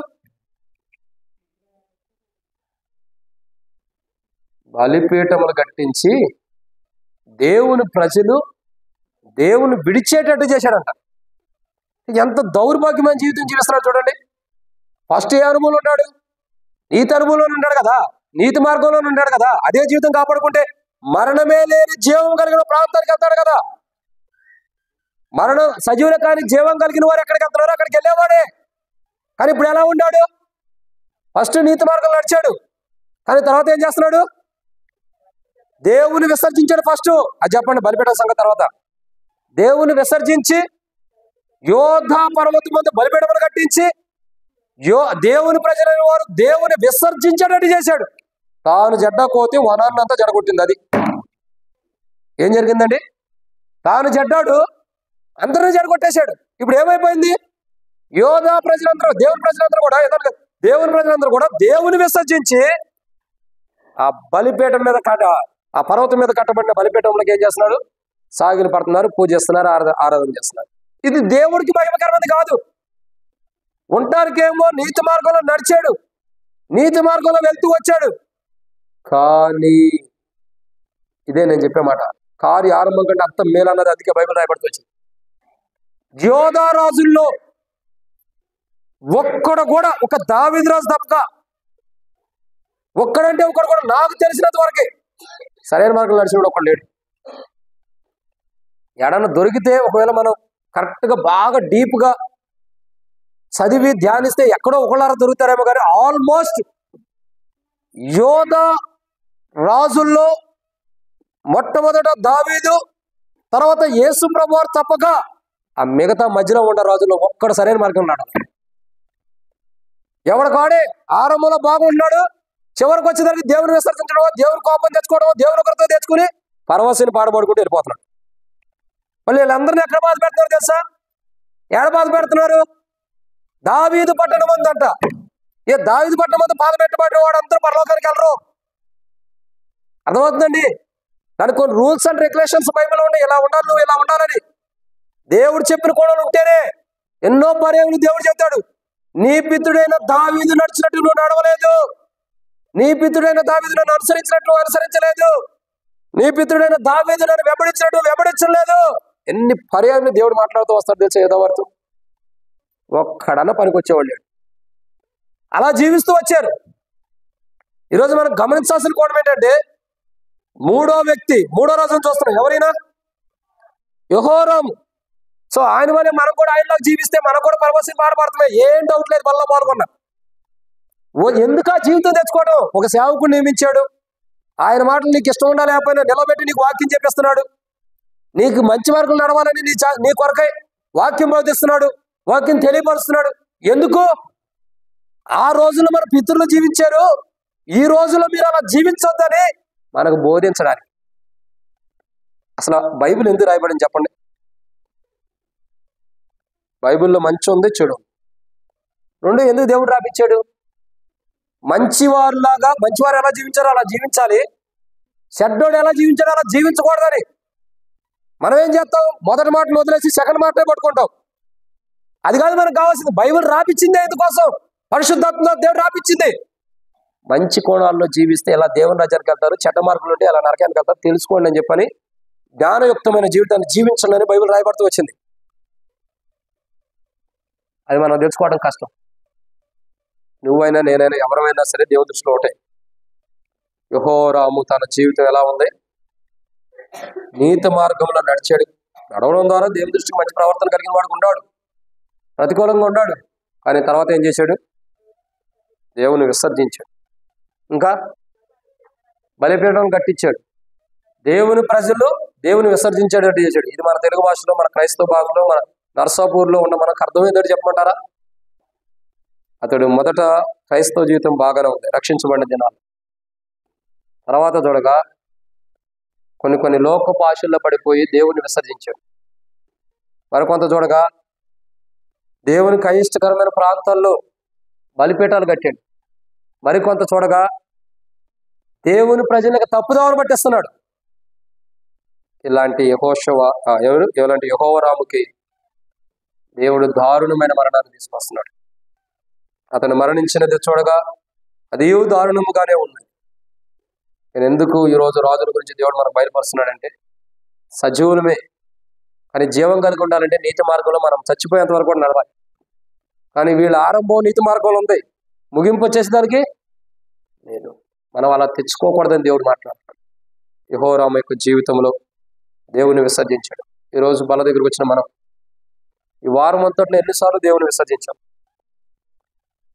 [SPEAKER 1] బలిపీఠములు కట్టించి దేవుని ప్రజలు దేవుని విడిచేటట్టు చేశాడంట. ఎంత దౌర్భాగ్యమైన జీవితం జీవిస్తున్నాడు చూడండి. ఫస్ట్ ఏ అనుభవంలో ఉన్నాడు? నీతి అనుభవంలో ఉన్నాడు కదా, నీతి మార్గంలో ఉన్నాడు కదా. అదే జీవితం కాపాడుకుంటే మరణమే లేని జీవం కలిగిన ప్రాంతానికి వెళ్తాడు కదా. మరణం సజీవులు కానీ జీవం కలిగిన వారు ఎక్కడికి వెళ్తున్నారో అక్కడికి వెళ్ళేవాడే. కానీ ఇప్పుడు ఎలా ఉన్నాడు? ఫస్ట్ నీతి మార్గంలో నడిచాడు, కానీ తర్వాత ఏం చేస్తున్నాడు? దేవుని విసర్జించాడు ఫస్ట్. అది చెప్పండి, బలిపీఠం సంగతి తర్వాత. దేవుని విసర్జించి యోధా పర్వతం ముందు బలిపీఠములు కట్టించి దేవుని ప్రజలైన వారు దేవుని విసర్జించేటట్టు చేశాడు. తాను జడ్డ కోతి వనాన్నంతా జడగొట్టింది. అది ఏం జరిగిందండి? తాను జడ్డాడు, అందరినీ జడగొట్టేశాడు. ఇప్పుడు ఏమైపోయింది? యోధా ప్రజలందరూ దేవుని ప్రజలందరూ కూడా దేవుని విసర్జించి ఆ బలిపీఠం మీద ఆ పర్వతం మీద కట్టబడిన బలిపీఠంలోకి ఏం చేస్తున్నాడు? సాగిలు పడుతున్నారు, పూజ చేస్తున్నారు, ఆరాధన చేస్తున్నారు. ఇది దేవుడికి మహిమకరమైనది కాదు. ఉంటానికేమో నీతి మార్గంలో నడిచాడు, నీతి మార్గంలో వెళ్తూ వచ్చాడు. కానీ ఇదే నేను చెప్పే మాట, కార్య ఆరంభం కంటే అంత మేలన్నది అందుకే బైబిల్ రాయబడుతూ వచ్చింది. యోధా రాజుల్లో ఒక్కడు కూడా, ఒక దావీదు రాజు తప్ప ఒక్కడంటే ఒకడు కూడా నాకు తెలిసినంత వరకే సరైన మార్గంలో నడిచినప్పుడు ఒకడు లేడు. ఎడన్నా దొరికితే ఒకవేళ మనం కరెక్ట్గా బాగా డీప్గా చదివి ధ్యానిస్తే ఎక్కడో ఒకళ్ళారా దొరుకుతారేమో, కానీ ఆల్మోస్ట్ యోధా రాజుల్లో మొట్టమొదట దావీదు, తర్వాత యేసు ప్రభువారు తప్పక ఆ మిగతా మధ్యలో ఉన్న రాజుల్లో ఒక్కడు సరైన మార్గం ఉన్నాడు. ఎవడికాడే ఆరంభంలో బాగుంటున్నాడు, చివరికి వచ్చేదానికి దేవుని విసర్జించడం, దేవుని కోపం తెచ్చుకోవడం, దేవుని ఒకరితో తెచ్చుకుని పరవశిని పాడబడుకుంటూ వెళ్ళిపోతున్నాడు. మళ్ళీ వీళ్ళందరినీ ఎక్కడ బాధ పెడుతున్నారు తెలుసా? ఏడ బాధ పెడుతున్నారు? దావీదు పట్టణం అందంట. దావీదు పట్టణం అంతా బాధ పెట్టబడిన వాడు అందరూ పరలోకానికి వెళ్ళరు. అర్థమవుతుందండి? దానికి కొన్ని రూల్స్ అండ్ రెగ్యులేషన్స్ బైబిల్లో ఉన్నాయి. ఇలా ఉండాలి, నువ్వు ఇలా ఉండాలని. దేవుడు చెప్పిన కోణాలు ఉంటేనే ఎన్నో పర్యాలు దేవుడు చెప్తాడు. నీ పితృడైన దావీదు నడిచినట్టు నువ్వు నడవలేదు, నీ పితృడైన దావీదు నన్ను అనుసరించినట్టు అనుసరించలేదు, నీ పితృడైన దావీదు నన్ను వెంబడించినట్టు వెంబడించలేదు. ఎన్ని పర్యాలు దేవుడు మాట్లాడుతూ వస్తాడు తెలుసా? యెహోవాతో ఒక్కడన్నా పనికొచ్చేవాళ్ళు అలా జీవిస్తూ వచ్చారు. ఈరోజు మనం గమనించాల్సిన కోణం ఏంటంటే, మూడో వ్యక్తి, మూడో రోజున చూస్తున్నాం. ఎవరైనా? యెహోరాము. సో ఆయన వల్లే మనం కూడా ఆయనలాగా జీవిస్తే మనం కూడా పరవశిని పాడబడతామే, ఏం డౌట్ లేదు. వల్ల పాల్గొన్నా ఎందుకు ఆ జీవితం తెచ్చుకోవడం? ఒక సేవకుడు నియమించాడు. ఆయన మాటలు నీకు ఇష్టం ఉండాలి లేకపోయినా నిలబెట్టి నీకు వాక్యం చెప్పిస్తున్నాడు. నీకు మంచి మార్గం నడవాలని నీ కొరకై వాక్యం బోధిస్తున్నాడు, వాక్యం తెలియపరుస్తున్నాడు. ఎందుకు? ఆ రోజుల్లో మన పితరులు జీవించారు, ఈ రోజుల్లో మీరు అలా జీవించొద్దని మనకు బోధించడానికి. అసలు బైబిల్ ఎందుకు రాయబడింది చెప్పండి? బైబిల్లో మంచి ఉంది, చెడు రెండు. ఎందుకు దేవుడు రాపిచ్చాడు? మంచివారులాగా, మంచివారు ఎలా జీవించారో అలా జీవించాలి, చెడ్డోడు ఎలా జీవించారో అలా జీవించకూడదని. మనం ఏం చేస్తాం? మొదటి మాటలు వదిలేసి సెకండ్ మాటలే పట్టుకుంటాం. అది కాదు మనకు కావాల్సింది. బైబిల్ రాపిచ్చిందే ఎందుకోసం? పరిశుద్ధాత్మ దేవుడు రాపిచ్చింది. మంచి కోణాల్లో జీవిస్తే ఎలా దేవుని రాజ్యానికి వెళ్తారు, చెడ్డ మార్పులు ఉంటే ఎలా నరకానికి వెళ్తారు తెలుసుకోండి అని చెప్పని జ్ఞానయుక్తమైన జీవితాన్ని జీవించండి అని బైబిల్ రాయబడుతూ వచ్చింది. అది మనం తెలుసుకోవడం కష్టం. నువ్వైనా నేనైనా ఎవరైనా సరే దేవుని దృష్టిలో ఒకటే. యెహోరాము తన జీవితం ఎలా ఉంది? నీతి మార్గంలో నడిచాడు. నడవడం ద్వారా దేవుని దృష్టికి మంచి ప్రవర్తన కలిగిన వాడు ఉన్నాడు, ప్రతికూలంగా ఉన్నాడు. కానీ తర్వాత ఏం చేశాడు? దేవుని విసర్జించాడు. ఇంకా బలిపీఠం కట్టించాడు. దేవుని ప్రజలు దేవుని విసర్జించేటట్టు చేశాడు. ఇది మన తెలుగు భాషలో, మన క్రైస్తవ భాషలో, మన నర్సాపూర్లో ఉన్న మనకు అర్థమయ్యేటట్టు చెప్పమంటారా? అతడు మొదట క్రైస్తవ జీవితం బాగానే ఉంది, రక్షించబడిన దినాలు. తర్వాత చూడగా కొన్ని లోక భాషల్లో పడిపోయి దేవుని విసర్జించాడు. మరికొంత చూడగా దేవునికి అయిష్టకరమైన ప్రాంతాల్లో బలిపీఠాలు కట్టాడు. మరికొంత చూడగా దేవుని ప్రజలకు తప్పుదావను పట్టిస్తున్నాడు. ఇలాంటి యెహోరాముకి దేవుడు దారుణమైన మరణాన్ని తీసుకొస్తున్నాడు. అతను మరణించినది చూడగా అది దారుణముగానే ఉంది. నేను ఎందుకు ఈరోజు రాజుల గురించి దేవుడు మనకు బయలుపరుస్తున్నాడంటే, సజీవులమే కానీ జీవం కలిగి ఉండాలంటే నీతి మార్గంలో మనం చచ్చిపోయేంత వరకు కూడా నడవాలి. కానీ వీళ్ళ ఆరంభం నీతి మార్గంలో ఉంది, ముగింపు వచ్చేసేదానికి నేను మనం అలా తెచ్చుకోకూడదని దేవుడు మాట్లాడుతున్నాడు. యెహోరాము యొక్క జీవితంలో దేవుని విసర్జించాడు. ఈరోజు బల దగ్గరకు వచ్చిన మనం ఈ వారం అంతట్లో ఎన్నిసార్లు దేవుని విసర్జించాం?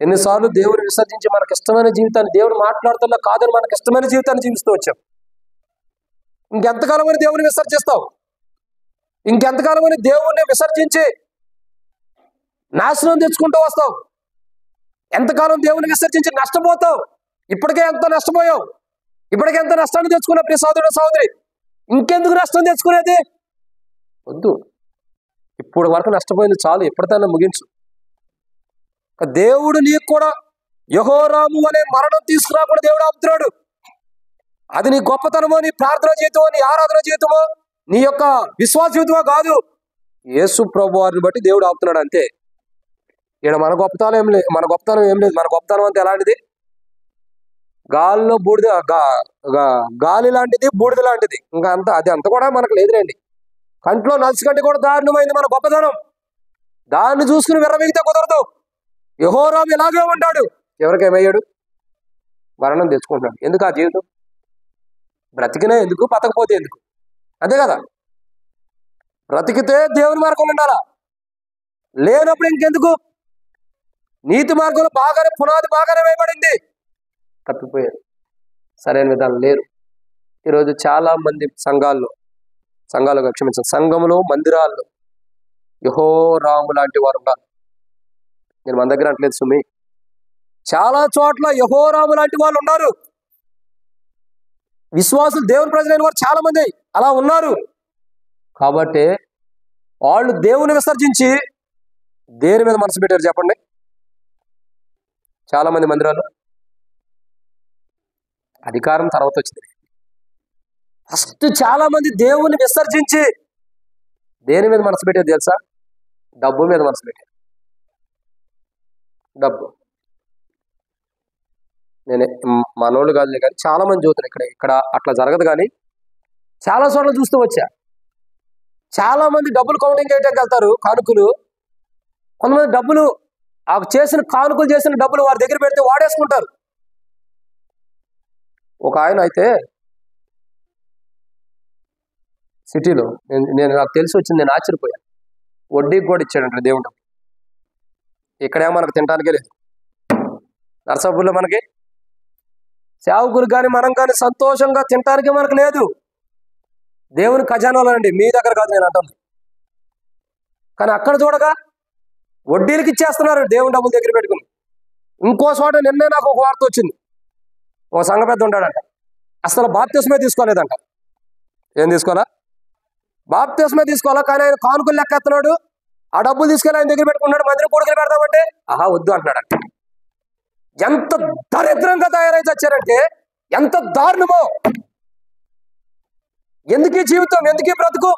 [SPEAKER 1] ఎన్నిసార్లు దేవుని విసర్జించి మనకు ఇష్టమైన జీవితాన్ని, దేవుడు మాట్లాడుతున్నా కాదని మనకు ఇష్టమైన జీవితాన్ని జీవిస్తూ వచ్చాం. ఇంకెంతకాలమని దేవుని విసర్జిస్తావు? ఇంకెంతకాలమని దేవుణ్ణి విసర్జించి నాశనం తెచ్చుకుంటూ వస్తావు? ఎంతకాలం దేవుని విసర్జించి నష్టపోతావు? ఇప్పటికే ఎంత నష్టపోయావు, ఇప్పటికే ఎంత నష్టాన్ని తెచ్చుకున్నావు ప్రియ సోదరుడు సోదరి. ఇంకెందుకు నష్టం తెచ్చుకునేది? వద్దు, ఇప్పుడు వరకు నష్టపోయింది చాలు, ఎప్పటికైనా ముగించు. దేవుడు నీకు కూడా యెహోరాము అనే మరణం తీసుకురాకుండా దేవుడు ఆపుతున్నాడు. అది నీ గొప్పతనమో, నీ ప్రార్థన జీవితమో, నీ ఆరాధన జీవితమో, నీ యొక్క విశ్వాస జీవితమో కాదు. యేసు ప్రభు వారిని బట్టి దేవుడు ఆపుతున్నాడు అంతే. ఇక్కడ మన గొప్పతనం ఏం లేదు, మన గొప్పతనం అంతా ఎలాంటిది? గాలిలో బూడిద, గాలి లాంటిది, బూడిద లాంటిది. ఇంకా అది అంత కూడా మనకు లేదులేండి. కంట్లో నలుసు కంటే కూడా దారుణమైంది మన గొప్పతనం. దాన్ని చూసుకుని విర్రవీగితే కుదరదు. యెహోరాము ఇలాగే ఉంటాడు. ఎవరికేమయ్యాడు? మరణం తెచ్చుకుంటున్నాడు. ఎందుకు ఆ జీవితం? బ్రతికినా ఎందుకు, బతకపోతే ఎందుకు? అంతే కదా. బ్రతికితే దేవుని మార్గంలో ఉండాలా, లేనప్పుడు ఇంకెందుకు? నీతి మార్గంలో బాగానే పునాది బాగానే వేయబడింది, తప్పిపోయారు, సరైన విధానం లేరు. ఈరోజు చాలా మంది సంఘాలుగా క్షమించాలి, సంఘములో, మందిరాల్లో యెహోరాము లాంటి వారు ఉన్నారు. నేను మన దగ్గర అంటలేదు సుమి, చాలా చోట్ల యెహోరాము లాంటి వాళ్ళు ఉన్నారు. విశ్వాసులు, దేవుని ప్రజలైన వారు చాలా మంది అలా ఉన్నారు. కాబట్టి వాళ్ళు దేవుని విసర్జించి దేని మీద మనసు పెట్టారు చెప్పండి? చాలా మంది మందిరాలు అధికారం తర్వాత వచ్చింది. ఫస్ట్ చాలా మంది దేవుని విసర్జించి దేని మీద మనసు పెట్టారు తెలుసా? డబ్బు మీద మనసు పెట్టారు. డబ్బు. నేను మనోళ్ళు కాదులే కానీ చాలా మంది చూస్తారు. ఇక్కడ అట్లా జరగదు, కానీ చాలా చోట్ల చూస్తూ వచ్చా. చాలా మంది డబ్బులు కౌంటింగ్ చేయడానికి వెళ్తారు, కానుకలు. కొంతమంది డబ్బులు చేసిన కానుకలు చేసిన డబ్బులు వారి దగ్గర పెడితే వాడేసుకుంటారు. ఒక ఆయన అయితే సిటీలో, నాకు తెలిసి వచ్చింది, నేను ఆశ్చర్యపోయాను. వడ్డీకి కూడా ఇచ్చాడంట దేవుడు డబ్బు. ఇక్కడేమో మనకు తినడానికే లేదు. నరసాపురంలో మనకి సేవకులు కానీ మనం కానీ సంతోషంగా తినటానికి మనకు లేదు. దేవుని ఖజానాలో అండి, మీ దగ్గర కాదు నేను అంటాను. కానీ అక్కడ చూడగా వడ్డీలకి ఇచ్చేస్తున్నారు దేవుని డబ్బులు దగ్గర పెట్టుకుని. ఇంకో చోట నిన్నే నాకు ఒక వార్త వచ్చింది. ఒక సంఘ పెద్ద ఉంటాడంట, అసలు బాప్తిస్మే తీసుకోలేదంట. ఏం తీసుకోవాలా? బాప్తిస్మే తీసుకోవాలా, కానీ ఆయన కానుకలు లెక్కెత్తున్నాడు. ఆ డబ్బులు తీసుకెళ్ళి ఆయన దగ్గర పెట్టుకున్నాడు. మందిరం కొడుకులు పెడతామంటే వద్దు అంటున్నాడు. ఎంత దరిద్రంగా తయారై వచ్చారంటే, ఎంత దారుణమో! ఎందుకు ఈ జీవితం? ఎందుకు ఈ బ్రతుకు?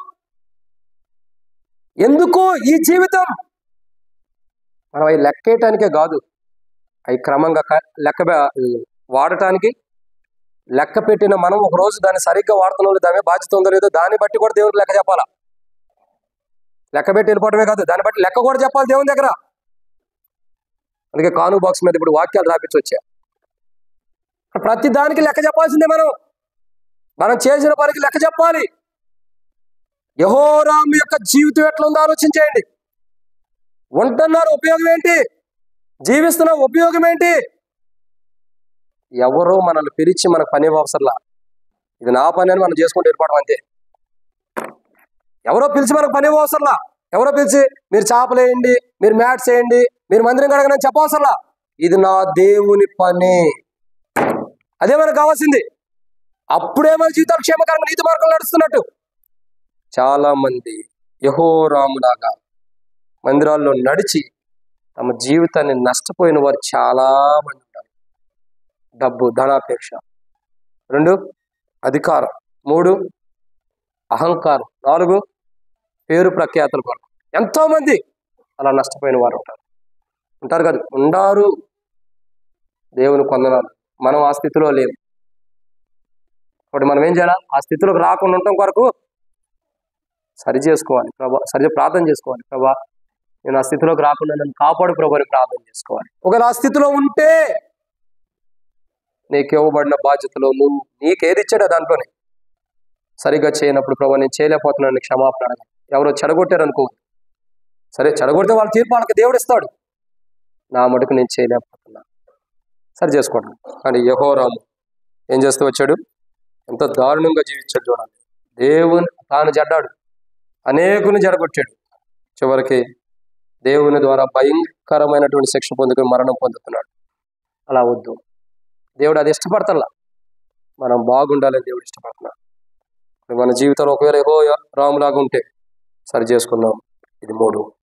[SPEAKER 1] ఎందుకు ఈ జీవితం? మనం అవి లెక్కేయటానికే కాదు, అవి క్రమంగా వాడటానికి లెక్క పెట్టిన మనం ఒక రోజు దాన్ని సరిగ్గా వాడుతున్నాం, దాని బాధ్యత ఉందో లేదో దాన్ని బట్టి కూడా దేవునికి లెక్క చెప్పాలా. లెక్క పెట్టి వెళ్ళిపోవడమే కాదు, దాన్ని బట్టి లెక్క కూడా చెప్పాలి దేవుని దగ్గర. అందుకే కాను బాక్స్ మీద ఇప్పుడు వాక్యాలు రాపించి వచ్చా. ప్రతి దానికి లెక్క చెప్పాల్సిందే. మనం చేసిన పనికి లెక్క చెప్పాలి. యెహోరాము యొక్క జీవితం ఎట్లా ఉందో ఆలోచించేయండి. ఉంటున్నారు, ఉపయోగం ఏంటి? జీవిస్తున్న ఉపయోగం ఏంటి? ఎవరో మనల్ని పిలిచి మనకు పని అవసరంలా, ఇది నా పని అని మనం చేసుకుంటూ వెళ్ళిపోవడం అంతే. ఎవరో పిలిచి మనకు పని అవసరంలా. ఎవరో పిలిచి మీరు చేపలేయండి, మీరు మ్యాట్స్ వేయండి, మీరు మందిరం కడగనని చెప్పవసరంలా. ఇది నా దేవుని పని, అదే మనకు కావాల్సింది. అప్పుడే మన జీవితాలు క్షేమకరంగా నీతి మార్గంలో నడుస్తున్నట్టు. చాలా మంది యెహోరాములాగా మందిరాల్లో నడిచి తమ జీవితాన్ని నష్టపోయిన వారు చాలా మంది ఉన్నారు. డబ్బు, ధనాపేక్ష. 2, అధికారం. 3, అహంకారం. 4, పేరు ప్రఖ్యాతుల కొరకు. ఎంతో మంది అలా నష్టపోయిన వారు ఉంటారు కదా, ఉండారు. దేవుని కొందనాలు. మనం ఆ స్థితిలో లేము. కాబట్టి మనం ఏం చేయాలి? ఆ స్థితిలోకి రాకుండా ఉండటం కొరకు సరి చేసుకోవాలి. ప్రార్థన చేసుకోవాలి. ప్రభా, నేను ఆ స్థితిలోకి రాకుండా నన్ను కాపాడు ప్రభు అని ప్రార్థన చేసుకోవాలి. ఒకవేళ ఆ స్థితిలో ఉంటే నీకు ఇవ్వబడిన బాధ్యతలో నీకేది ఇచ్చాడో దాంట్లోనే సరిగ్గా చేయనప్పుడు ప్రభు నేను చేయలేకపోతున్నాను క్షమాపణ అడగాలి. ఎవరో చెడగొట్టారు అనుకో, సరే చెడగొడితే వాళ్ళ తీర్పు వాళ్ళకి దేవుడు ఇస్తాడు. నా మటుకు నేను చేయలేకపోతున్నా, సరి చేసుకోవడం. కానీ యెహోరాము ఏం చేస్తూ వచ్చాడు? ఎంత దారుణంగా జీవించాడు చూడండి. దేవుని తాను జడ్డాడు, అనేకుని జడగొట్టాడు. చివరికి దేవుని ద్వారా భయంకరమైనటువంటి శిక్ష పొందుకుని మరణం పొందుతున్నాడు. అలా వద్దు. దేవుడు అది ఇష్టపడతల్లా. మనం బాగుండాలని దేవుడు ఇష్టపడుతున్నాడు. మన జీవితంలో ఒకవేళ యెహోరాములాగా ఉంటే సరి చేసుకుందాం. ఇది 3.